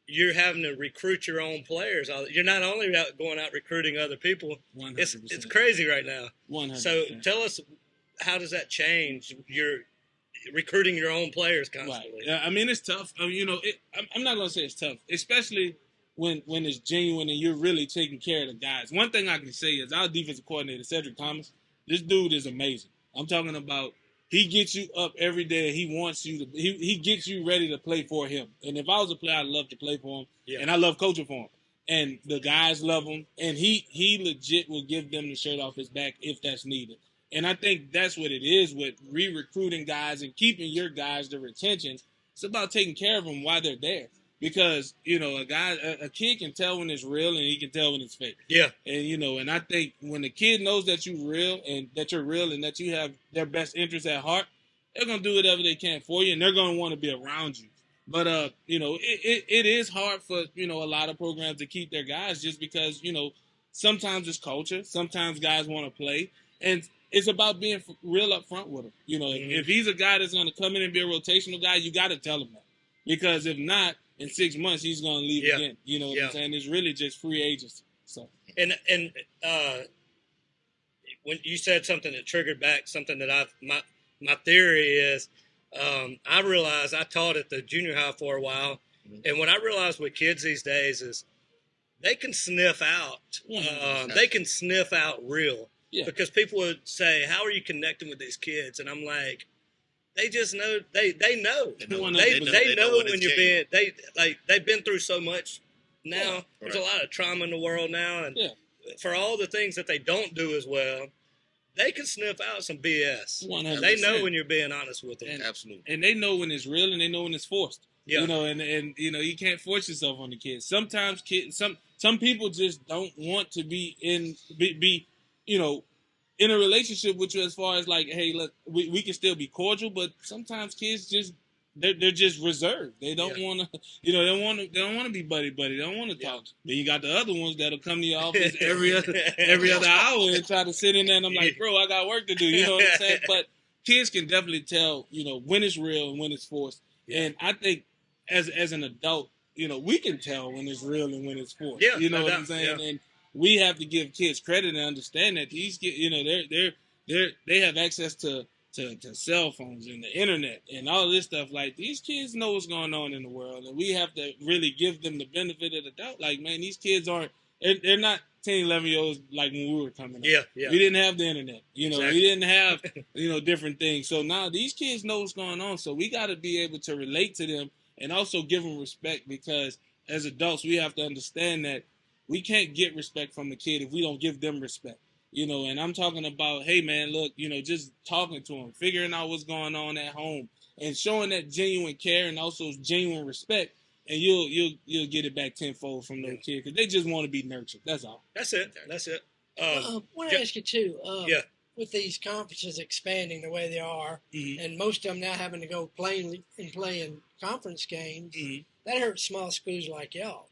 you're having to recruit your own players. You're not only going out recruiting other people. 100%. It's crazy right now. 100%. So tell us, how does that change? You're recruiting your own players constantly. Right. Yeah, I mean, it's tough. I mean, you know, I'm not going to say it's tough, especially when it's genuine and you're really taking care of the guys. One thing I can say is our defensive coordinator, Cedric Thomas, this dude is amazing. I'm talking about, he gets you up every day. He wants you to. He gets you ready to play for him. And if I was a player, I'd love to play for him. Yeah. And I love coaching for him. And the guys love him. And he legit will give them the shirt off his back if that's needed. And I think that's what it is with re-recruiting guys and keeping your guys, the retention. It's about taking care of them while they're there. Because, you know, a kid can tell when it's real and he can tell when it's fake. Yeah. And, you know, and I think when the kid knows that you're real and that you have their best interests at heart, they're going to do whatever they can for you, and they're going to want to be around you. But, you know, it is hard for, you know, a lot of programs to keep their guys just because, you know, sometimes it's culture. Sometimes guys want to play. And it's about being real up front with them. You know, if he's a guy that's going to come in and be a rotational guy, you got to tell him that. Because if not, in 6 months, he's going to leave again. You know what I'm saying? It's really just free agency. So, and when you said something that triggered back something that my theory is, I realized I taught at the junior high for a while, and what I realized with kids these days is they can sniff out. They can sniff out real. Yeah. Because people would say, "How are you connecting with these kids?" And I'm like, they just know. They know. They know when you're being. They've been through so much. Now there's a lot of trauma in the world now, and for all the things that they don't do as well, they can sniff out some BS. 100%. They know when you're being honest with them. Absolutely. And they know when it's real, and they know when it's forced. Yeah. You know, and you know, you can't force yourself on the kids. Sometimes some people just don't want to be you know, in a relationship with you, as far as like, hey, look, we can still be cordial, but sometimes kids just they're just reserved. They don't want to, you know, they don't want to be buddy. They don't want to talk. Then you got the other ones that'll come to your office every other hour and try to sit in there. And I'm like, bro, I got work to do. You know what I'm saying? But kids can definitely tell, you know, when it's real and when it's forced. Yeah. And I think as an adult, you know, we can tell when it's real and when it's forced. Yeah, you know what I'm saying? Yeah. And we have to give kids credit and understand that these kids, you know, they have access to cell phones and the internet and all this stuff. Like, these kids know what's going on in the world, and we have to really give them the benefit of the doubt. Like, man, these kids they're not 10, 11-year-olds like when we were coming up. Yeah. We didn't have the internet. You know, we didn't have, you know, different things. So now these kids know what's going on. So we got to be able to relate to them and also give them respect, because as adults, we have to understand that we can't get respect from the kid if we don't give them respect. You know, and I'm talking about, hey, man, look, you know, just talking to them, figuring out what's going on at home, and showing that genuine care and also genuine respect, and you'll get it back tenfold from those kids, because they just want to be nurtured. That's all. That's it. I want to ask you, too. with these conferences expanding the way they are, and most of them now having to go playing conference games, that hurts small schools like y'all.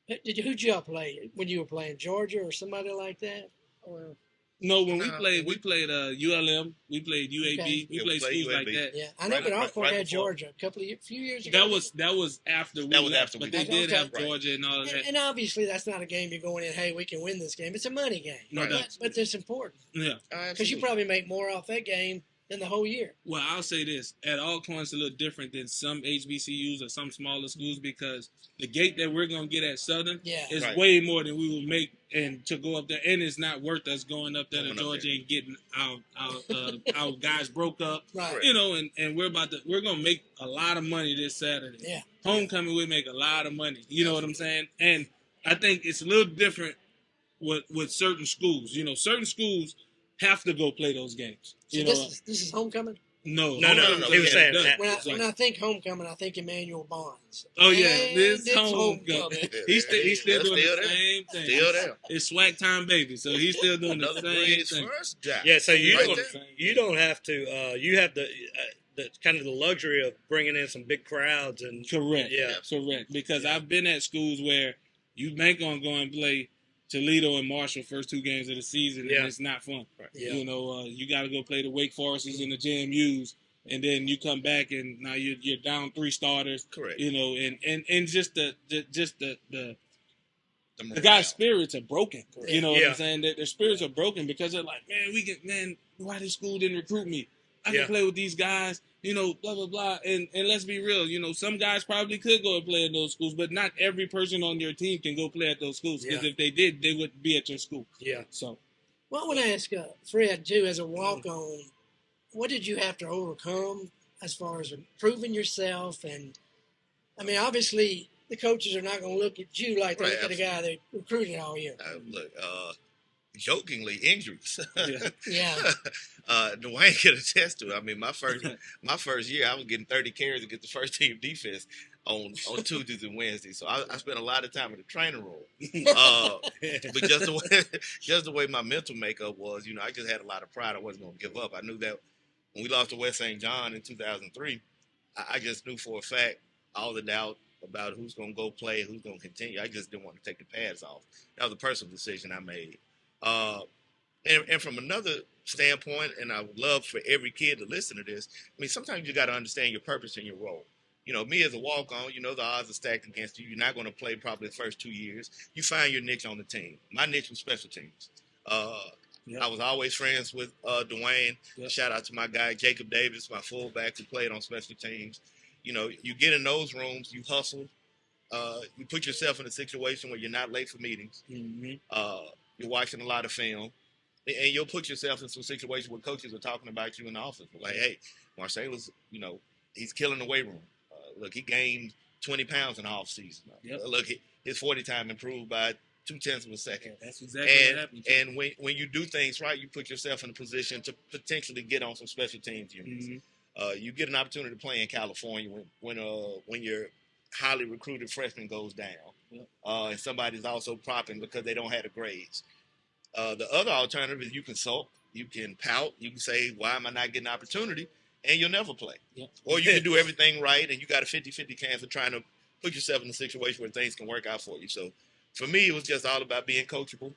Who'd y'all play when you were playing, Georgia or somebody like that? Or No, when we played ULM, we played UAB, Okay. we played schools UAB. like that. yeah, I know, Right- but right- Alcorn right had before. Georgia a few years ago. That was after we That was left, after but we they did left. have Right. Georgia and all of that. And obviously, that's not a game you're going in, hey, we can win this game. It's a money game. No doubt. But it's important Yeah. because you probably make more off that game than the whole year. Well, I'll say this: at Alcorn, it's a little different than some HBCUs or some smaller schools because the gate that we're gonna get at Southern Yeah. is Right. way more than we will make, and to go up there, and it's not worth us going up there to Going up Georgia there. and getting our guys broke up, Right. you know, and we're gonna make a lot of money this Saturday. Yeah. Homecoming, we make a lot of money. You know what I'm saying? And I think it's a little different with certain schools. You know, certain schools have to go play those games. So You know, this is homecoming. no, No. homecoming's He was already saying done. that. When I think homecoming, I think Emmanuel Bonds. Oh yeah, And this it's homecoming. He's still doing the same thing. Still there. It's swag time, baby. So he's still doing Another the same Breeze thing. first job. Yeah, so you Right don't there. you don't have to. You have the kind of the luxury of bringing in some big crowds and Correct. Yeah. Correct. Because I've been at schools where you bank on going and play Toledo and Marshall first 2 games of the season, Yeah. and it's not fun. Yeah. You know, you got to go play the Wake Forests and the JMUs, and then you come back and now you're down 3 starters. Correct. You know, and just the morale. guys' spirits are broken. You know what Yeah. I'm saying? Their spirits are broken because they're like, man, why this school didn't recruit me? I Yeah. can play with these guys, you know, blah, blah, blah. And let's be real, you know, some guys probably could go and play at those schools, but not every person on your team can go play at those schools because Yeah. if they did, they wouldn't be at your school. yeah. So, Well, I want to ask Fred, too, as a walk-on, what did you have to overcome as far as improving yourself? And, I mean, obviously, the coaches are not going to look at you like they Right, look at a guy they recruited all year. Look, jokingly, injuries. yeah. Yeah. Dwayne can attest to it. I mean, my first year, I was getting 30 carries against the first team defense on Tuesdays and Wednesdays. So I spent a lot of time in the training room. But just the way my mental makeup was, you know, I just had a lot of pride. I wasn't going to give up. I knew that when we lost to West St. John in 2003, I just knew for a fact all the doubt about who's going to go play, who's going to continue. I just didn't want to take the pads off. That was a personal decision I made. And from another standpoint, and I would love for every kid to listen to this, I mean, sometimes you got to understand your purpose and your role. You know, me as a walk-on, you know the odds are stacked against you. You're not going to play probably the first 2 years. You find your niche on the team. My niche was special teams. Yep. I was always friends with Dwayne. Yep. Shout out to my guy, Jacob Davis, my fullback who played on special teams. You know, you get in those rooms, you hustle. You put yourself in a situation where you're not late for meetings. Mm-hmm. You're watching a lot of film. And you'll put yourself in some situation where coaches are talking about you in the office. Like, hey, Marsalis, you know, he's killing the weight room. Look, he gained 20 pounds in the off season. Yep. Look, his 40 time improved by 0.2 of a second. That's exactly what happened. And when you do things right, you put yourself in a position to potentially get on some special teams units. Mm-hmm. You get an opportunity to play in California when your highly recruited freshman goes down, Yep. and somebody's also propping because they don't have the grades. The other alternative is you can sulk, you can pout, you can say, why am I not getting an opportunity? And you'll never play. Yep. Or you can do everything right and you got a 50-50 chance of trying to put yourself in a situation where things can work out for you. So for me, it was just all about being coachable,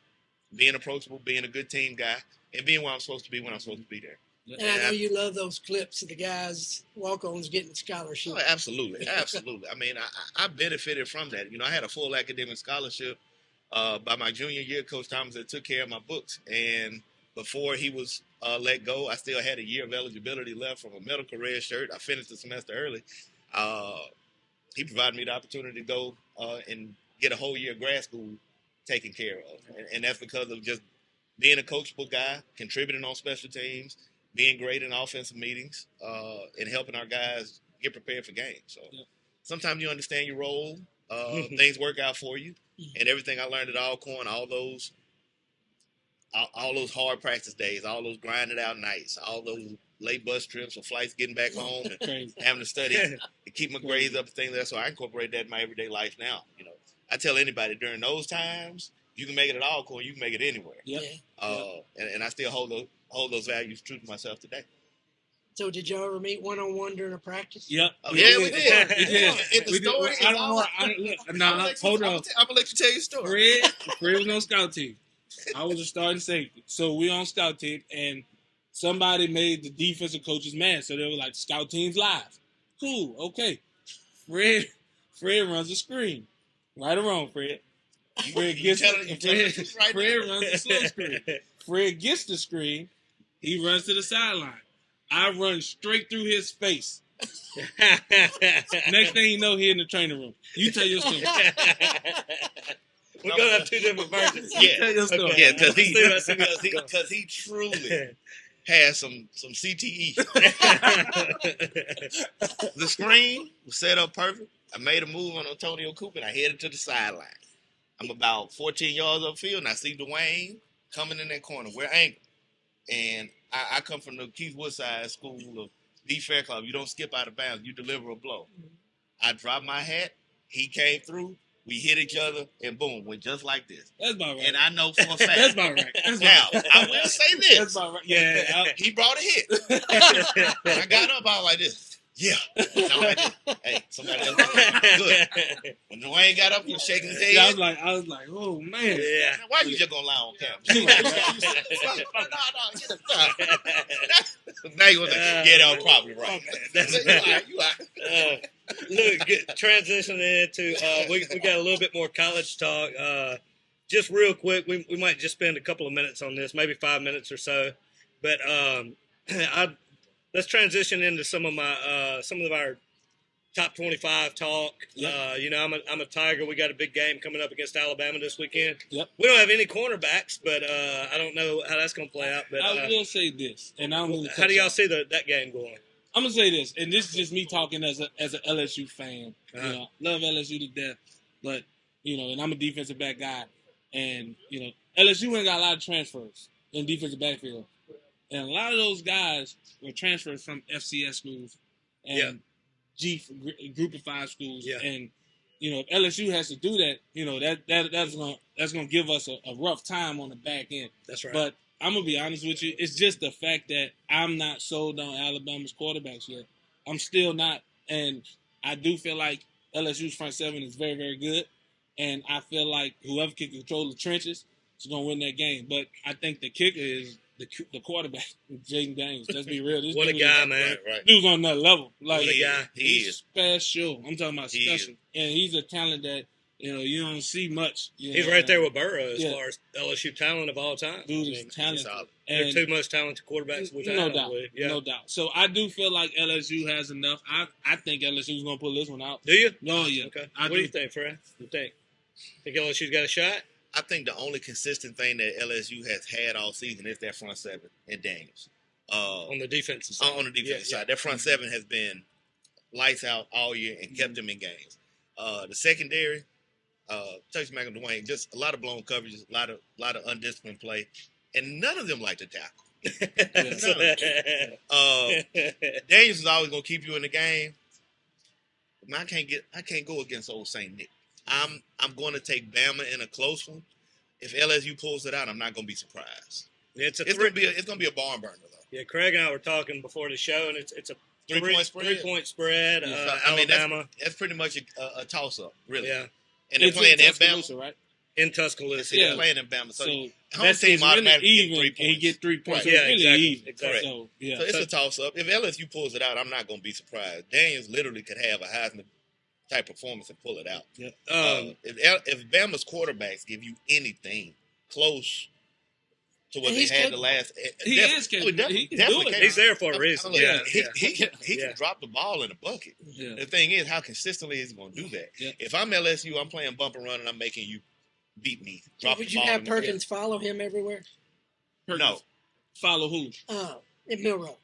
being approachable, being a good team guy, and being where I'm supposed to be when I'm supposed to be there. And I know you love those clips of the guys, walk-ons getting scholarships. Oh, absolutely. Absolutely. I mean, I benefited from that. You know, I had a full academic scholarship by my junior year. Coach Thomas had took care of my books. And before he was let go, I still had a year of eligibility left from a medical red shirt. I finished the semester early. He provided me the opportunity to go and get a whole year of grad school taken care of. And that's because of just being a coachable guy, contributing on special teams, being great in offensive meetings, and helping our guys get prepared for games. So sometimes you understand your role, things work out for you, and everything I learned at Alcorn, all those hard practice days, all those grinded out nights, all those late bus trips or flights getting back home and having to study to keep my grades up and things like that. So I incorporate that in my everyday life now. You know, I tell anybody during those times, you can make it at Alcorn, you can make it anywhere. Yep. And I still hold hold those values true to myself today. So did y'all ever meet one-on-one during a practice? Yep. Oh, yeah, we did. We did. In the story, I don't know. Hold on. I'm gonna let you tell your story. Fred was on scout team. I was a starting safety. So we on scout team, and somebody made the defensive coaches mad. So they were like, scout team's live. Cool, okay. Fred runs the screen. Right or wrong, Fred? Fred runs the slow screen. Fred gets the screen. He runs to the sideline. I run straight through his face. Next thing you know, he in the training room. You tell your story. We're going to have two different versions. Yeah, Tell your story. yeah, because he truly has some CTE. The screen was set up perfect. I made a move on Antonio Cooper, and I headed to the sideline. I'm about 14 yards upfield, and I see Dwayne coming in that corner. We're anchored. And I come from the Keith Woodside School of D Fair Club. You don't skip out of bounds. You deliver a blow. I dropped my hat. He came through. We hit each other, and boom, went just like this. That's about right. And I know for a fact. That's about right. Now, I will say this. That's about right. Yeah. He brought a hit. I got up, I was like this. Yeah. And I'm like this. Hey, somebody else. Good. When Dwayne got up, he was shaking his head. Yeah, I was like, oh man. Yeah. Why you just gonna lie on camera? Now you want to yeah, that was probably right. You right. Look, transitioning into we got a little bit more college talk. Just real quick, we might just spend a couple of minutes on this, maybe 5 minutes or so. But let's transition into some of our top 25 talk. Yep. I'm a Tiger. We got a big game coming up against Alabama this weekend. Yep. We don't have any cornerbacks, but I don't know how that's going to play out. But I will say this, and I'm going to. How do y'all see that game going? I'm gonna say this, and this is just me talking as an LSU fan. Uh-huh. Love LSU to death, but and I'm a defensive back guy, and LSU ain't got a lot of transfers in defensive backfield, and a lot of those guys were transferred from FCS schools and Group of 5 schools, and if LSU has to do that, that's gonna give us a rough time on the back end. That's right. But I'm going to be honest with you. It's just the fact that I'm not sold on Alabama's quarterbacks yet. I'm still not. And I do feel like LSU's front seven is very, very good. And I feel like whoever can control the trenches is going to win that game. But I think the kicker is the quarterback, Jaden Daniels. Let's be real. This what a guy, man. Right. Dude's on another level. Like, what a guy. He's special. I'm talking about special. And he's a talent that, you don't see much. He's right there with Burrow as far as LSU talent of all time. Dude is talented. They're two most talented quarterbacks we've had. No doubt. So I do feel like LSU has enough. I think LSU is going to pull this one out. Do you? No, yeah. Okay. What do you think, Fred? Think LSU's got a shot? I think the only consistent thing that LSU has had all season is their front seven and Daniels. On the defensive side. On the defensive side. Their front seven has been lights out all year and kept them in games. The secondary, Touch Mac and Dwayne, just a lot of blown coverages, a lot of undisciplined play, and none of them like to tackle. Daniels is always gonna keep you in the game. I can't go against old Saint Nick. I'm going to take Bama in a close one. If LSU pulls it out, I'm not going to be surprised. It's going to be a barn burner though. Yeah, Craig and I were talking before the show, and it's a 3-point spread. Alabama. That's pretty much a toss up, really. Yeah, and they're playing in Bama, right? In Tuscaloosa, they're playing in Bama. So home team automatically even, get 3 points. And he get 3 points. Right. So it's really even. Exactly. So it's a toss up. If LSU pulls it out, I'm not going to be surprised. Daniels literally could have a Heisman type performance and pull it out. Yeah. If Bama's quarterbacks give you anything close to what they had the last, he's there for a reason. He can drop the ball in a bucket. Yeah. The thing is, how consistently is he going to do that? Yeah. If I'm LSU, I'm playing bump and run, and I'm making you beat me. Would you have Perkins follow him everywhere? No. Follow who? In Milroe.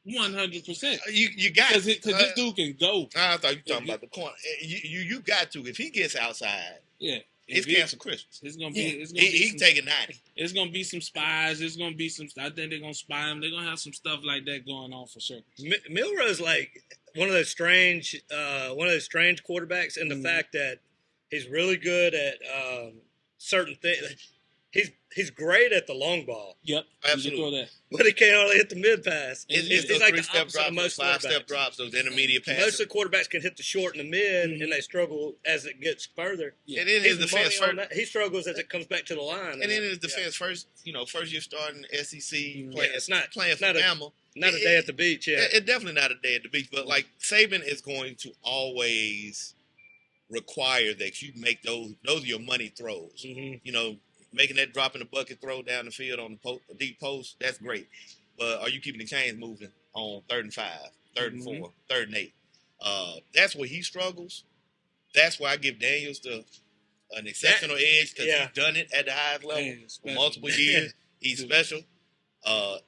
100%. You got because this dude can go. I thought you were talking about the corner. You got to. If he gets outside, it's cancel Christmas. It's gonna be. He's taking 90. It's gonna be some spies. It's gonna be some. I think they're gonna spy him. They're gonna have some stuff like that going on for sure. Milroe's like one of those strange quarterbacks in the fact that he's really good at certain things. he's great at the long ball, Yep. Absolutely. You can throw that. but he can't hardly hit the mid pass. It's those like the 3-step opposite of drops, most those 5-step quarterbacks. drops, those intermediate passes. Most of the quarterbacks can hit the short and the mid, and they struggle as it gets further. And in his He's defense, money on that. He struggles as it comes back to the line. and in his defense, first year starting SEC, playing it's not for not a, Bama. not a day at the beach. Yeah, It's definitely not a day at the beach, but like Saban is going to always require that you make those are your money throws. Mhm. Making that drop in the bucket throw down the field on the deep post, that's great. But are you keeping the chains moving on 3rd and 5, 3rd and 4, 3rd and 8? That's where he struggles. That's why I give Daniels an exceptional edge because he's done it at the highest level for multiple years. He's special.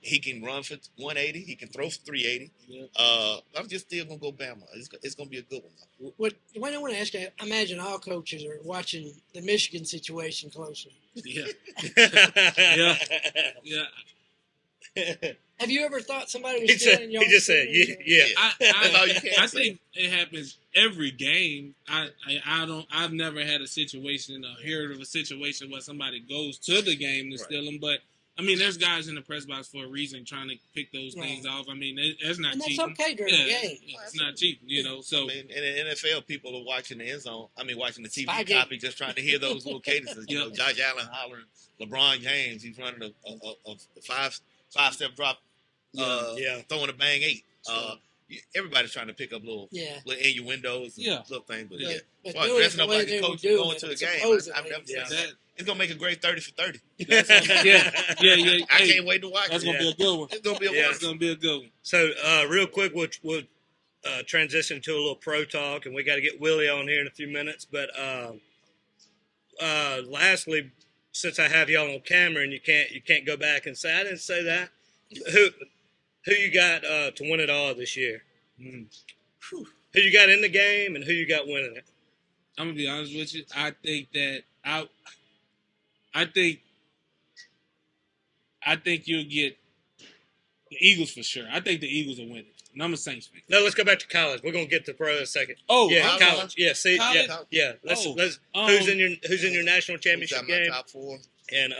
He can run for 180. He can throw for 380. Yeah. I'm just still gonna go Bama. It's gonna be a good one. What I want to ask you, I imagine all coaches are watching the Michigan situation closely. Yeah. Yeah. Yeah. Have you ever thought somebody was he stealing your? just said, yeah. That's all you can I say. think it happens every game. I've never had a situation or heard of a situation where somebody goes to the game to steal them. But I mean, there's guys in the press box for a reason trying to pick those things off. I mean, that's not And that's cheating. okay during the game. It's not cheating, So I mean, in the NFL, people are watching the end zone. I mean, watching the TV Spygate. copy, just trying to hear those little cadences. Josh Allen hollering, LeBron James, he's running a five-step drop, throwing a bang 8. Everybody's trying to pick up little innuendos and little things. But as far as dressing up like a coach going to a game, I've never seen that. It's going to make a great 30 for 30. I can't wait to watch That's it. going to be a good one. It's going to be a It's going to be a good one. So, real quick, we'll transition to a little pro talk, and we got to get Willie on here in a few minutes. But lastly, since I have y'all on camera and you can't go back and say I didn't say that, who you got to win it all this year? Who you got in the game and who you got winning it? I'm gonna be honest with you. I think that I think you'll get the Eagles for sure. I think the Eagles will win it. And I'm a Saints fan. No, let's go back to college. We're gonna get to pro in a second. Oh, yeah, okay. college. Yeah, see, College? yeah. Let's who's in your national championship game? Top 4. And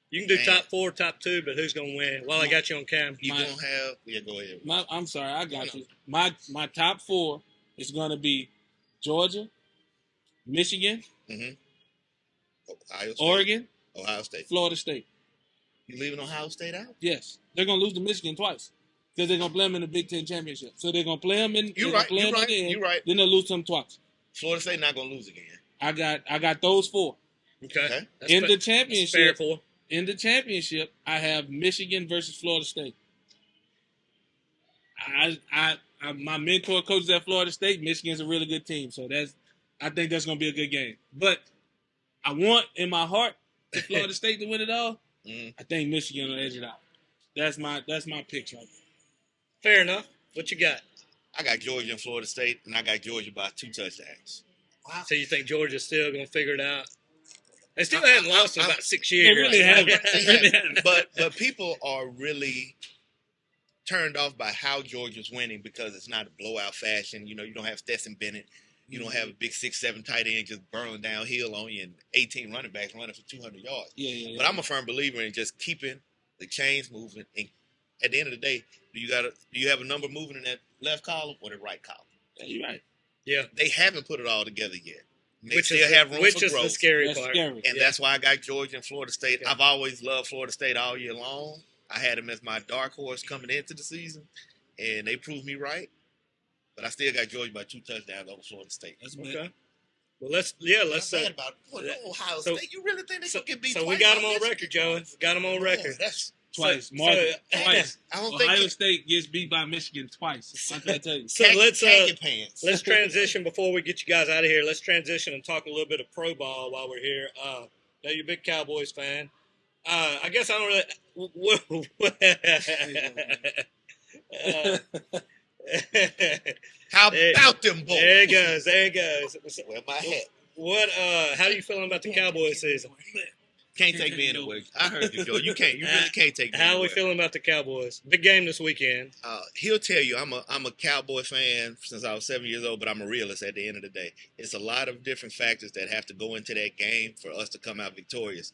you can do top 4, top 2, but who's gonna win? While I got you on cam, You gonna have go ahead. I'm sorry, I got you. My top 4 is gonna be Georgia, Michigan, Ohio State. Oregon, Ohio State. Florida State. You leaving Ohio State out? Yes, they're gonna lose to Michigan twice because they're gonna play them in the Big Ten championship. So they're gonna play them in. You're right. You're right. Then they'll lose them twice. Florida State not gonna lose again. I got those 4. Okay. In the championship, fair. In the championship, I have Michigan versus Florida State. My mentor coaches at Florida State. Michigan's a really good team, so I think that's gonna be a good game. But I want in my heart to Florida State to win it all. I think Michigan will edge it out. That's my picks right there. Fair enough. What you got? I got Georgia and Florida State, and I got Georgia by 2 touchdowns. Wow. So you think Georgia's still gonna figure it out? They still haven't lost in about 6 years. They really haven't. But people are really turned off by how Georgia's winning because it's not a blowout fashion. You don't have Stetson Bennett. You don't have a big 6'7" tight end just burrowing downhill on you and 18 running backs running for 200 yards. Yeah. But I'm a firm believer in just keeping the chains moving. And at the end of the day, do you have a number moving in that left column or the right column? Yeah, you're right. Yeah. They haven't put it all together yet. They Which still have room for is growth. the scary That's part. scary. And that's why I got Georgia and Florida State. Yeah. I've always loved Florida State all year long. I had them as my dark horse coming into the season, and they proved me right. But I still got Georgia by 2 touchdowns over Florida State. That's okay. Well, let's about Ohio State. You really think they gonna get beat? So twice? we got them on record, Joey. Got them on record. That's twice. Twice. I don't Ohio think State gets beat by Michigan twice. I can tell you. So pants. let's transition before we get you guys out of here. Let's transition and talk a little bit of pro ball while we're here. Now you're a big Cowboys fan. I guess I don't really. How about them boys? There it goes. Wear my hat. What? How are you feeling about the Cowboys season? Can't take me anywhere. I heard you, Joe. You can't. You really can't take me How anywhere. are we feeling about the Cowboys? Big game this weekend. He'll tell you I'm a Cowboy fan since I was 7 years old, but I'm a realist at the end of the day. It's a lot of different factors that have to go into that game for us to come out victorious.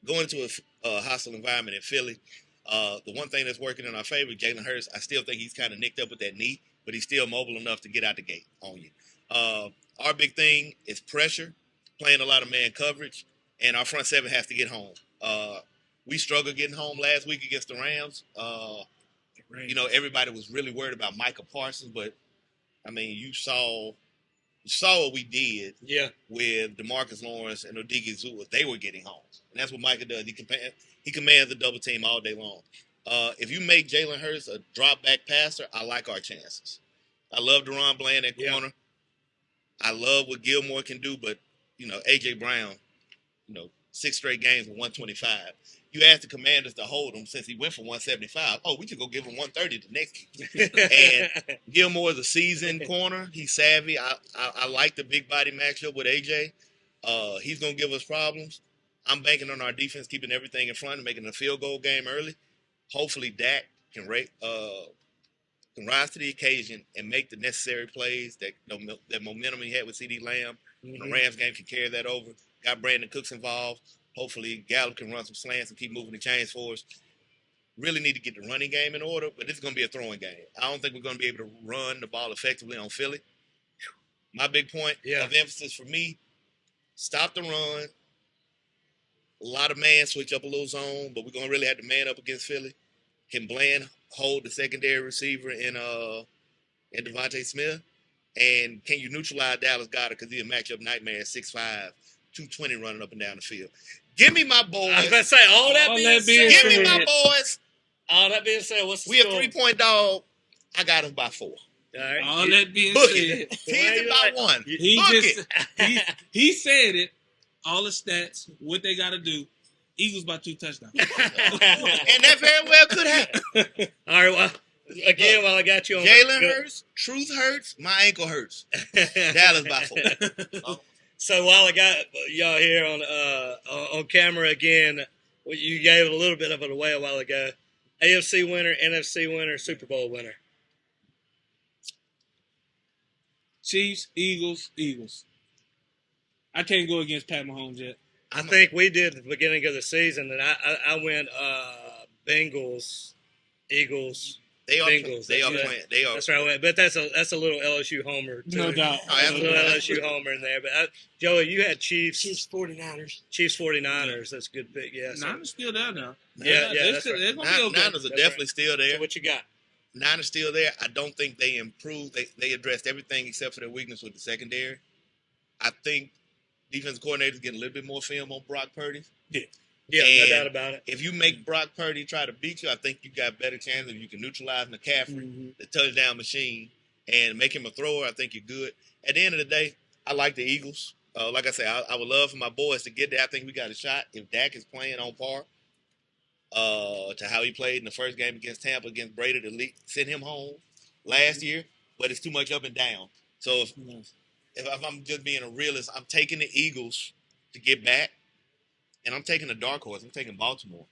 going to a hostile environment in Philly, the one thing that's working in our favor, Jalen Hurts, I still think he's kind of nicked up with that knee, but he's still mobile enough to get out the gate on you. Our big thing is pressure, playing a lot of man coverage, and our front seven has to get home. We struggled getting home last week against the Rams. Everybody was really worried about Micah Parsons, but, I mean, you saw what we did with DeMarcus Lawrence and Odigi Uzua. They were getting home. And that's what Micah does. He commands the double team all day long. If you make Jalen Hurts a drop-back passer, I like our chances. I love Deron Bland at corner. I love what Gilmore can do, but, A.J. Brown, 6 straight games with 125. You asked the Commanders to hold him since he went for 175. Oh, we could go give him 130 the next week. And Gilmore is a seasoned corner. He's savvy. I like the big body matchup with A.J. He's going to give us problems. I'm banking on our defense keeping everything in front and making a field goal game early. Hopefully Dak can rise to the occasion and make the necessary plays that momentum he had with C.D. Lamb. Mm-hmm. The Rams game can carry that over. Got Brandon Cooks involved. Hopefully Gallup can run some slants and keep moving the chains for us. Really need to get the running game in order, but this is going to be a throwing game. I don't think we're going to be able to run the ball effectively on Philly. My big point of emphasis for me, stop the run. A lot of man switch up a little zone, but we're going to really have to man up against Philly. Can Bland hold the secondary receiver in Devontae Smith? And can you neutralize Dallas Goedert because he's a matchup nightmare at 6'5", 220 running up and down the field? Give me my boys. I was about to say, all that being said. Give me my boys. All that being said, what's the We a score? 3-point dog. I got us by 4. All right. All that being Book said, it. Tease it by 1. He said it. All the stats, what they got to do. Eagles by 2 touchdowns. And that very well could happen. All right. Well, again, while I got you on, Jalen hurts. Truth hurts. My ankle hurts. Dallas by 4. So while I got y'all here on camera again, you gave a little bit of it away a while ago. AFC winner, NFC winner, Super Bowl winner. Chiefs, Eagles. I can't go against Pat Mahomes yet. I think we did at the beginning of the season, and I went Bengals, Eagles. They are Bengals. playing. They are. That's right. I went, but that's a little LSU homer too. No doubt. There's a little LSU homer in there. But Joey, you had Chiefs 49ers. Chiefs 49ers. That's a good pick. Yeah. So. Niners still there now. Yeah. That's right. They're gonna be okay. Niners are definitely still there. So what you got? Niners still there. I don't think they improved. They addressed everything except for their weakness with the secondary. I think defensive coordinators getting a little bit more film on Brock Purdy. Yeah, and no doubt about it. If you make Brock Purdy try to beat you, I think you got better chance if you can neutralize McCaffrey, the touchdown machine, and make him a thrower. I think you're good. At the end of the day, I like the Eagles. Like I say, I would love for my boys to get there. I think we got a shot if Dak is playing on par to how he played in the first game against Tampa against Brady to send him home last year. But it's too much up and down. So if I'm just being a realist, I'm taking the Eagles to get back. And I'm taking a dark horse. I'm taking Baltimore.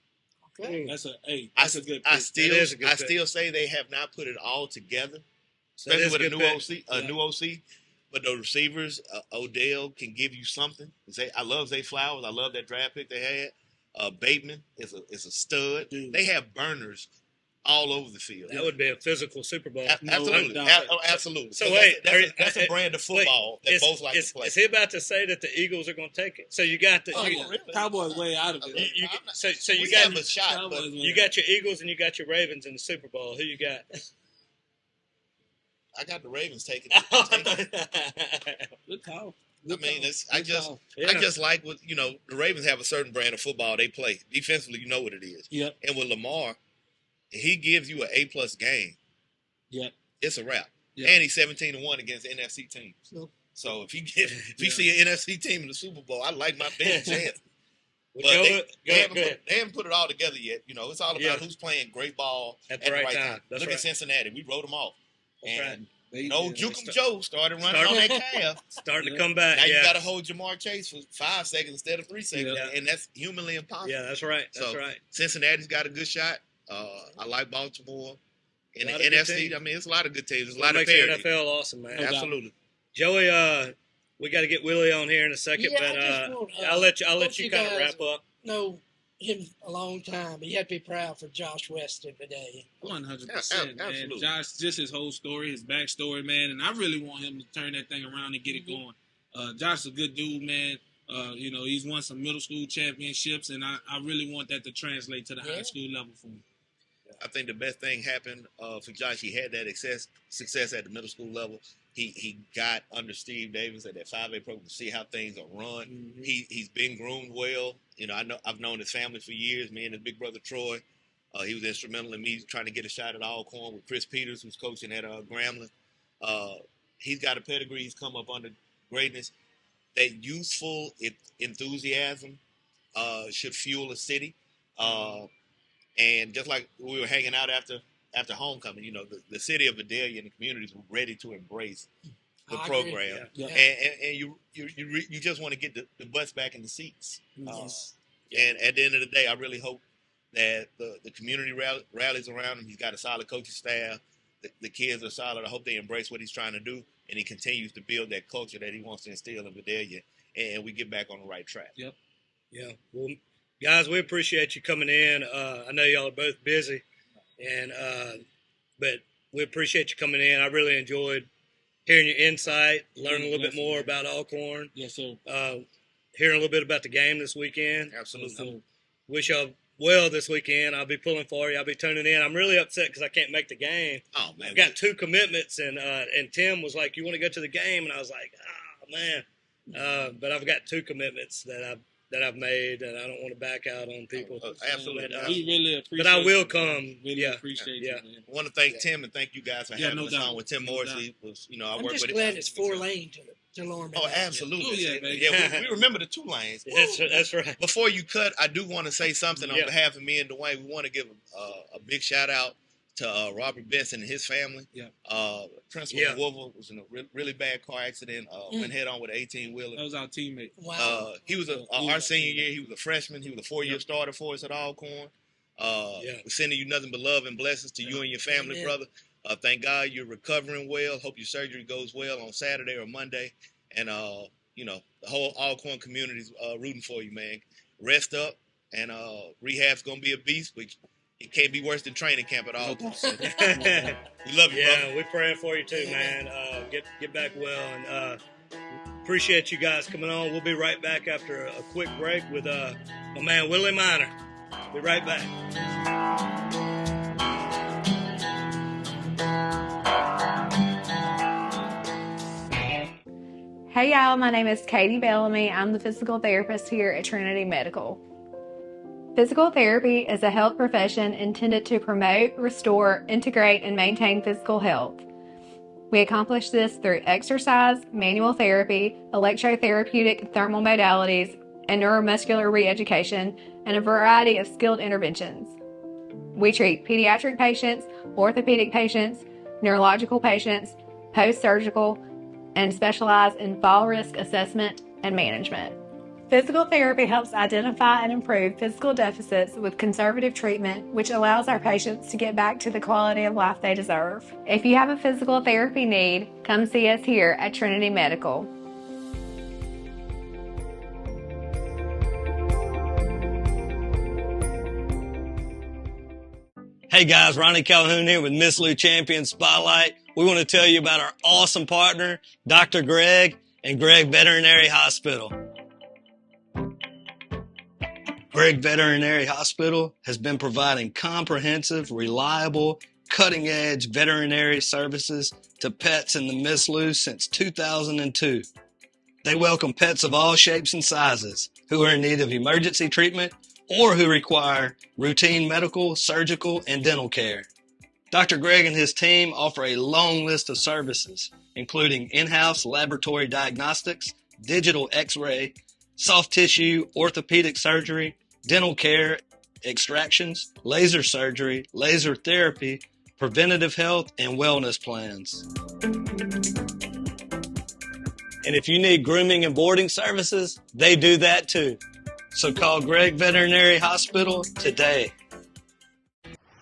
Okay. That's a good pick. I still say they have not put it all together, especially with a new OC. But the receivers, Odell can give you something. I love Zay Flowers. I love that draft pick they had. Bateman is a stud. Dude. They have burners all over the field. That would be a physical Super Bowl. Absolutely. No. Absolutely. So wait, that's a brand of football that both like to play. Is he about to say that the Eagles are going to take it? So you got the Cowboys way out of it. So you we got have a shot, but you got your Eagles and you got your Ravens in the Super Bowl. Who you got? I got the Ravens taking it. Good call. I mean, I just like what the Ravens have a certain brand of football they play. Defensively, you know what it is. Yep. And with Lamar, he gives you an A+ game. Yep. It's a wrap. Yep. And he's 17-1 against NFC teams. Nope. So if you see an NFC team in the Super Bowl, I like my best chance. But Go they ahead. haven't put it all together yet. It's all about who's playing great ball at the right time. That's Look right. at Cincinnati. We wrote them off. That's right. Jukum Joe started running on that calf. Starting to come back. Now you got to hold Jamar Chase for 5 seconds instead of 3 seconds, Yeah. and that's humanly impossible. Yeah, that's right. That's right. Cincinnati's got a good shot. I like Baltimore. In the A lot of good NFC, teams. I mean, it's a lot of good teams. There's a That lot of makes the parity. NFL awesome, man. Absolutely. Joey, we got to get Willie on here in a second, Yeah, but I just want, I'll let you both kind you of guys wrap up. No, him a long time. But you have to be proud for Josh Weston today. 100%, man. Absolutely. Josh, just his whole story, his backstory, man. And I really want him to turn that thing around and get it going. Josh is a good dude, man. He's won some middle school championships, and I really want that to translate to the high school level for him. I think the best thing happened for Josh. He had that success at the middle school level. He got under Steve Davis at that 5A program to see how things are run. Mm-hmm. He's been groomed well. I've known his family for years. Me and his big brother Troy. He was instrumental in me trying to get a shot at Alcorn with Chris Peters, who's coaching at Grambling. He's got a pedigree. He's come up under greatness. That youthful enthusiasm should fuel a city. And just like we were hanging out after homecoming, the city of Vidalia and the communities were ready to embrace the program. Yeah. And you just want to get the butts back in the seats. And at the end of the day, I really hope that the community rallies around him. He's got a solid coaching staff. The kids are solid. I hope they embrace what he's trying to do, and he continues to build that culture that he wants to instill in Vidalia, and we get back on the right track. Yep. Yeah. Well, guys, we appreciate you coming in. I know y'all are both busy, but we appreciate you coming in. I really enjoyed hearing your insight, learning a little bit more about Alcorn. Yes, sir. Hearing a little bit about the game this weekend. Absolutely. Wish y'all well this weekend. I'll be pulling for you. I'll be tuning in. I'm really upset because I can't make the game. Oh, man. I've got 2 commitments, and Tim was like, "You want to go to the game?" And I was like, "Oh, man." But I've got 2 commitments that I've made, and I don't want to back out on people. Absolutely. We really appreciate But I will it. come. Really appreciate yeah. it, man. I want to thank Tim and thank you guys for having no us doubt. on with Tim Morrissey. I I'm worked just with glad it's 4 lane to Lorman. Oh, absolutely. Oh, yeah, baby. Yeah, we remember the 2 lanes. That's right. Before you cut, I do want to say something on Yeah. behalf of me and Dwayne. We want to give a big shout out to Robert Benson and his family. Yeah. Principal Wolver was in a really bad car accident. Went head on with an 18-wheeler. That was our teammate. Wow. He was our senior year. He was a freshman. He was a 4-year starter for us at Alcorn. We're sending you nothing but love and blessings to you and your family, Amen. brother. Thank God you're recovering well. Hope your surgery goes well on Saturday or Monday. And, the whole Alcorn community is rooting for you, man. Rest up, and rehab's going to be a beast, but it can't be worse than training camp at all. So, we love you, brother. We're praying for you too, man. Get back well, and appreciate you guys coming on. We'll be right back after a quick break with my man Willie Miner. Be right back. Hey y'all, my name is Katie Bellamy. I'm the physical therapist here at Trinity Medical. Physical therapy is a health profession intended to promote, restore, integrate, and maintain physical health. We accomplish this through exercise, manual therapy, electrotherapeutic thermal modalities, and neuromuscular re-education, and a variety of skilled interventions. We treat pediatric patients, orthopedic patients, neurological patients, post-surgical, and specialize in fall risk assessment and management. Physical therapy helps identify and improve physical deficits with conservative treatment, which allows our patients to get back to the quality of life they deserve. If you have a physical therapy need, come see us here at Trinity Medical. Hey guys, Ronnie Calhoun here with Miss Lou Champion Spotlight. We want to tell you about our awesome partner, Dr. Greg and Greg Veterinary Hospital. Greg Veterinary Hospital has been providing comprehensive, reliable, cutting-edge veterinary services to pets in the Miss Lou since 2002. They welcome pets of all shapes and sizes who are in need of emergency treatment or who require routine medical, surgical, and dental care. Dr. Greg and his team offer a long list of services, including in-house laboratory diagnostics, digital x-ray, soft tissue, orthopedic surgery, dental care, extractions, laser surgery, laser therapy, preventative health, and wellness plans. And if you need grooming and boarding services, they do that too. So call Greg Veterinary Hospital today.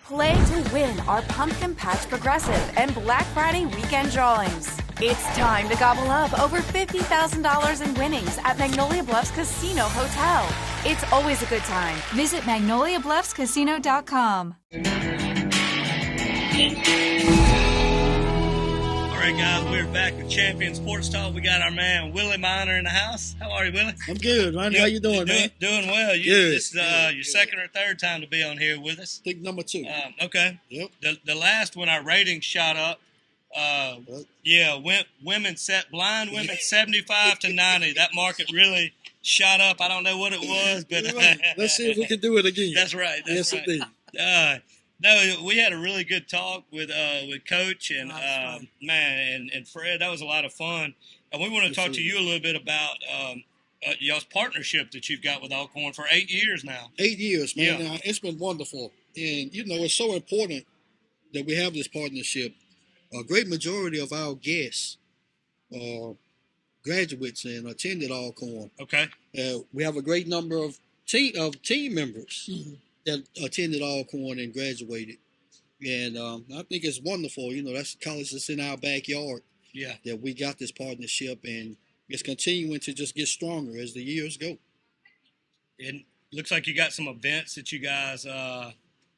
Play to win our Pumpkin Patch Progressive and Black Friday weekend drawings. It's time to gobble up over $50,000 in winnings at Magnolia Bluffs Casino Hotel. It's always a good time. Visit MagnoliaBluffsCasino.com. All right, guys, we're back with Champion Sports Talk. We got our man Willie Miner in the house. How are you, Willie? I'm good, Ronnie. How you doing, man? Doing well. This is your second or third time to be on here with us. I think number 2. Okay. Yep. The last one, our ratings shot up. Women blind women 75 to 90. That market really shot up. I don't know what it was, but right. Let's see if we can do it again. That's right. Yes, right. Indeed. No, we had a really good talk with Coach and and Fred. That was a lot of fun. And we want to talk to you a little bit about y'all's partnership that you've got with Alcorn for 8 years now. 8 years, man. Yeah. It's been wonderful. And, it's so important that we have this partnership. A great majority of our guests are graduates and attended Alcorn. Okay. We have a great number of team members that attended Alcorn and graduated. And I think it's wonderful. That's the college that's in our backyard. Yeah. That we got this partnership, and it's continuing to just get stronger as the years go. It looks like you got some events that you guys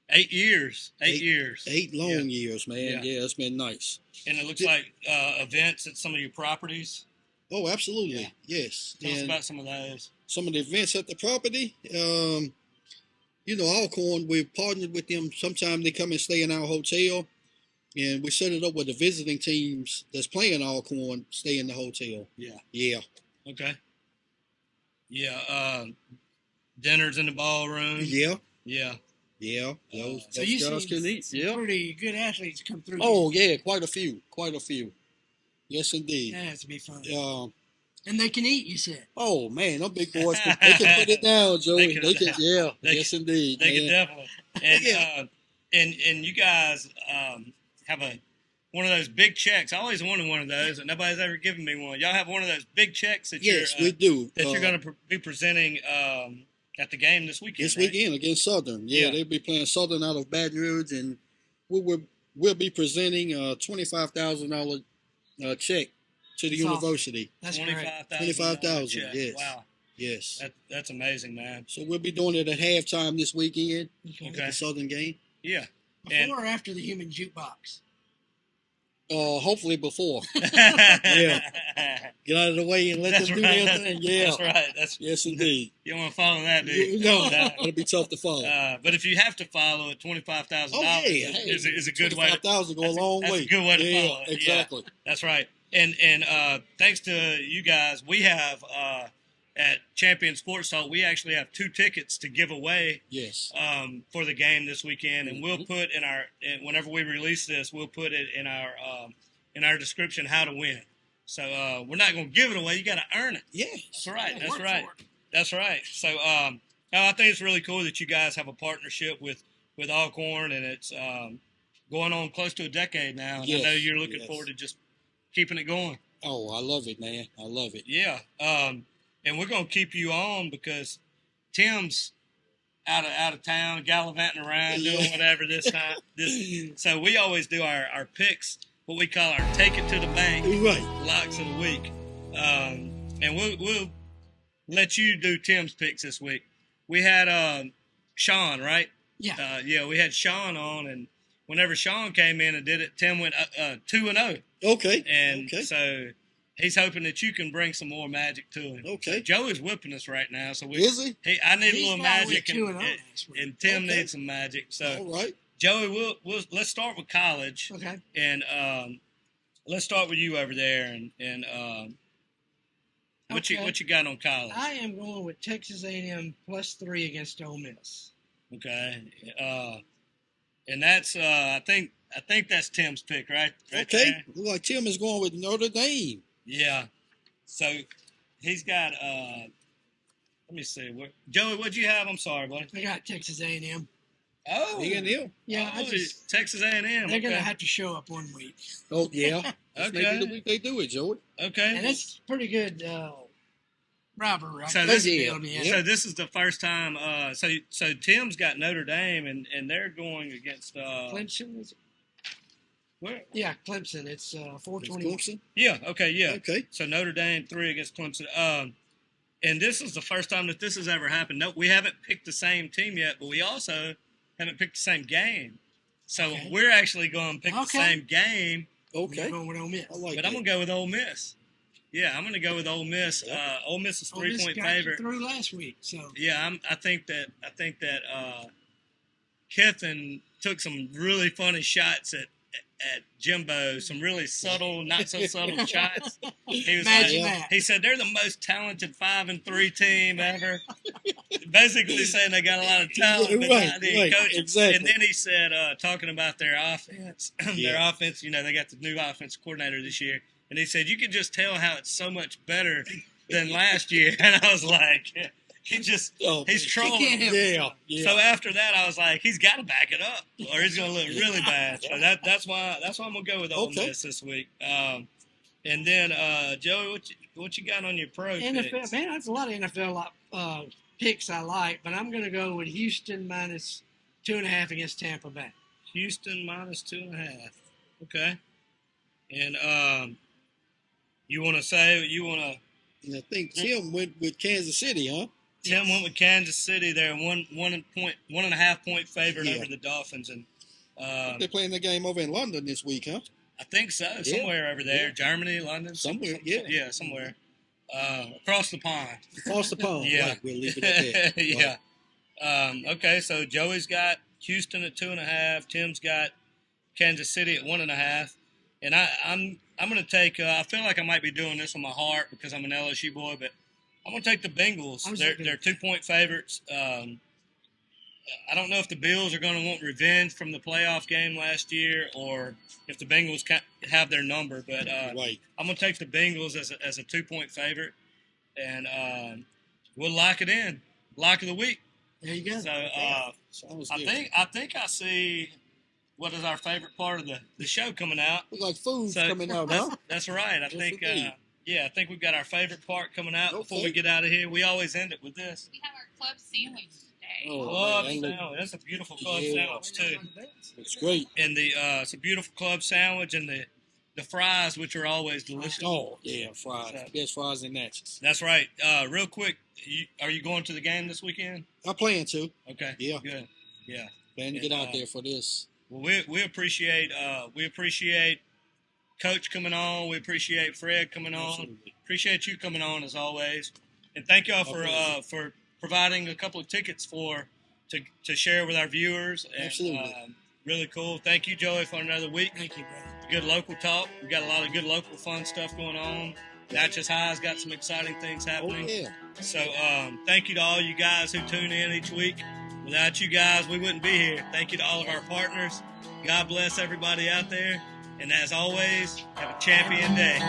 8 years. 8 years. 8 long years, man. Yeah, it's been nice. And it looks like events at some of your properties. Oh, absolutely. Yeah. Yes. Tell us about some of those. Some of the events at the property. Alcorn, we've partnered with them. Sometimes they come and stay in our hotel, and we set it up with the visiting teams that's playing Alcorn stay in the hotel. Yeah. Yeah. Okay. Yeah. Dinners in the ballroom. Yeah. Yeah. Yeah. So you guys can eat. Yeah. Pretty good athletes come through. Oh, yeah. Quite a few. Yes, indeed. That has to be fun. And they can eat, you said. Oh, man, them big boys, they can put it down, Joey. They can, yeah. Yes, indeed. They can definitely. And and you guys have one of those big checks. I always wanted one of those, and nobody's ever given me one. Y'all have one of those big checks that we do. That you're going to be presenting at the game this weekend. This weekend against Southern. Yeah, they'll be playing Southern out of Baton Rouge, and we'll be presenting a $25,000 check to the university. That's $25,000. Yes. Wow. Yes. That's amazing, man. So we'll be doing it at halftime this weekend. Okay. At the Southern game. Yeah. Before or after the human jukebox? Hopefully before. Yeah. Get out of the way and let them do their thing. Yeah. That's right. Yes, indeed. You don't want to follow that, do you? No. It'll be tough to follow. But if you have to follow it, $25,000 is a good way. $25,000 go a long way. That's a good way to follow it. Exactly. Yeah, that's right. And thanks to you guys, we have at Champion Sports Talk, we actually have 2 tickets to give away. Yes. For the game this weekend, and we'll put whenever we release this, we'll put it in our description how to win. So we're not going to give it away. You got to earn it. Yeah. That's right. That's right. That's right. So I think it's really cool that you guys have a partnership with Alcorn, and it's going on close to a decade now. And I know you're looking forward to just keeping it going. Oh, I love it, man. I love it. Yeah. And we're going to keep you on because Tim's out of town, gallivanting around, doing whatever this time. So we always do our picks, what we call our take it to the bank locks of the week. And we'll let you do Tim's picks this week. We had Sean, right? Yeah. We had Sean on, and whenever Sean came in and did it, Tim went 2-0. Okay. And so he's hoping that you can bring some more magic to him. Okay. Joey's whipping us right now, so is he? I need a little magic, and Tim needs some magic. So, all right, Joey, let's start with college. Okay. And let's start with you over there. And what you got on college? I am going with Texas A&M +3 against Ole Miss. Okay. And that's I think that's Tim's pick, right? Okay. There? Look like Tim is going with Notre Dame. Yeah. So he's got let me see. Joey, what'd you have? I'm sorry, buddy. I got Texas A&M. Oh, A&M. Yeah, Texas A&M. They're gonna have to show up one week. Oh yeah. Okay. Maybe the week they do it, Joey. Okay. And it's pretty good rivalry. So this is the first time. So Tim's got Notre Dame, and they're going against Clemson. Is it? Where? Yeah, Clemson. It's 4:21. Clemson? Yeah. Okay. Yeah. Okay. So Notre Dame 3 against Clemson. and this is the first time that this has ever happened. No, we haven't picked the same team yet, but we also haven't picked the same game. So we're actually going to pick the same game. Okay. Going with Ole Miss. But I'm going to go with Ole Miss. Yeah, I'm going to go with Ole Miss. Ole Miss is 3-point favorite. Through last week, so yeah, I think that Kiffin took some really funny shots at Jimbo, some really subtle, not so subtle shots. He was he said they're the most talented 5-3 team ever. Basically saying they got a lot of talent, but not any coaching. Exactly. And then he said, talking about their offense, their offense, they got the new offense coordinator this year. And he said, you can just tell how it's so much better than last year. And I was like, he's trolling. Yeah. So after that, I was like, he's got to back it up, or he's going to look really bad. So that's why I'm going to go with Ole Miss this week. And then, Joey, what you got on your pro NFL, picks? man, that's a lot of NFL picks I like, but I'm going to go with Houston minus 2.5 against Tampa Bay. Houston minus 2.5. Okay. And I think Tim went with Kansas City, huh? Tim went with Kansas City. They're 1.5 point favorite over the Dolphins, and they're playing the game over in London this week, huh? I think so. Somewhere over there, Germany, London, somewhere. Somewhere across the pond. Across the pond. Yeah, right. We'll leave it at that. Yeah. Okay, so Joey's got Houston at 2.5. Tim's got Kansas City at 1.5, and I'm going to take. I feel like I might be doing this with my heart because I'm an LSU boy, but I'm going to take the Bengals. They're 2-point favorites. I don't know if the Bills are going to want revenge from the playoff game last year or if the Bengals have their number. But I'm going to take the Bengals as a 2-point favorite, and we'll lock it in. Lock of the week. There you go. So I think I see what is our favorite part of the show coming out. Look like food coming out, huh? That's right. I think we've got our favorite part coming out before we get out of here. We always end it with this. We have our club sandwich today. Club sandwich. That's a beautiful club sandwich too. It's great. And it's a beautiful club sandwich and the fries, which are always delicious. Oh yeah, fries. Best fries in Natchez. That's right. Real quick, are you going to the game this weekend? I plan to. Okay. Yeah. Good. Yeah. Plan to get out there for this. Well, we appreciate Coach coming on. We appreciate Fred coming on. Absolutely. Appreciate you coming on as always. And thank y'all for providing a couple of tickets to share with our viewers. And, Absolutely. Really cool. Thank you, Joey, for another week. Thank you, brother. Good local talk. We got a lot of good local fun stuff going on. Natchez High's got some exciting things happening. Oh, yeah. So thank you to all you guys who tune in each week. Without you guys, we wouldn't be here. Thank you to all of our partners. God bless everybody out there. And as always, have a champion day.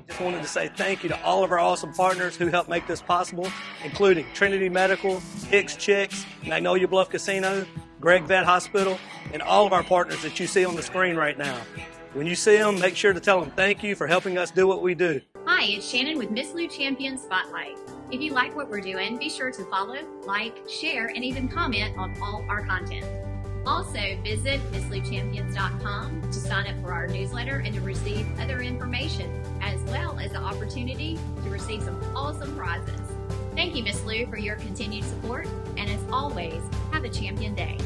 Just wanted to say thank you to all of our awesome partners who helped make this possible, including Trinity Medical, Hicks Chicks, Magnolia Bluffs Casino, Greg Vet Hospital, and all of our partners that you see on the screen right now. When you see them, make sure to tell them thank you for helping us do what we do. Hi, it's Shannon with Miss Lou Champion Spotlight. If you like what we're doing, be sure to follow, like, share, and even comment on all our content. Also, visit MissLouChampions.com to sign up for our newsletter and to receive other information, as well as the opportunity to receive some awesome prizes. Thank you, Miss Lou, for your continued support, and as always, have a champion day.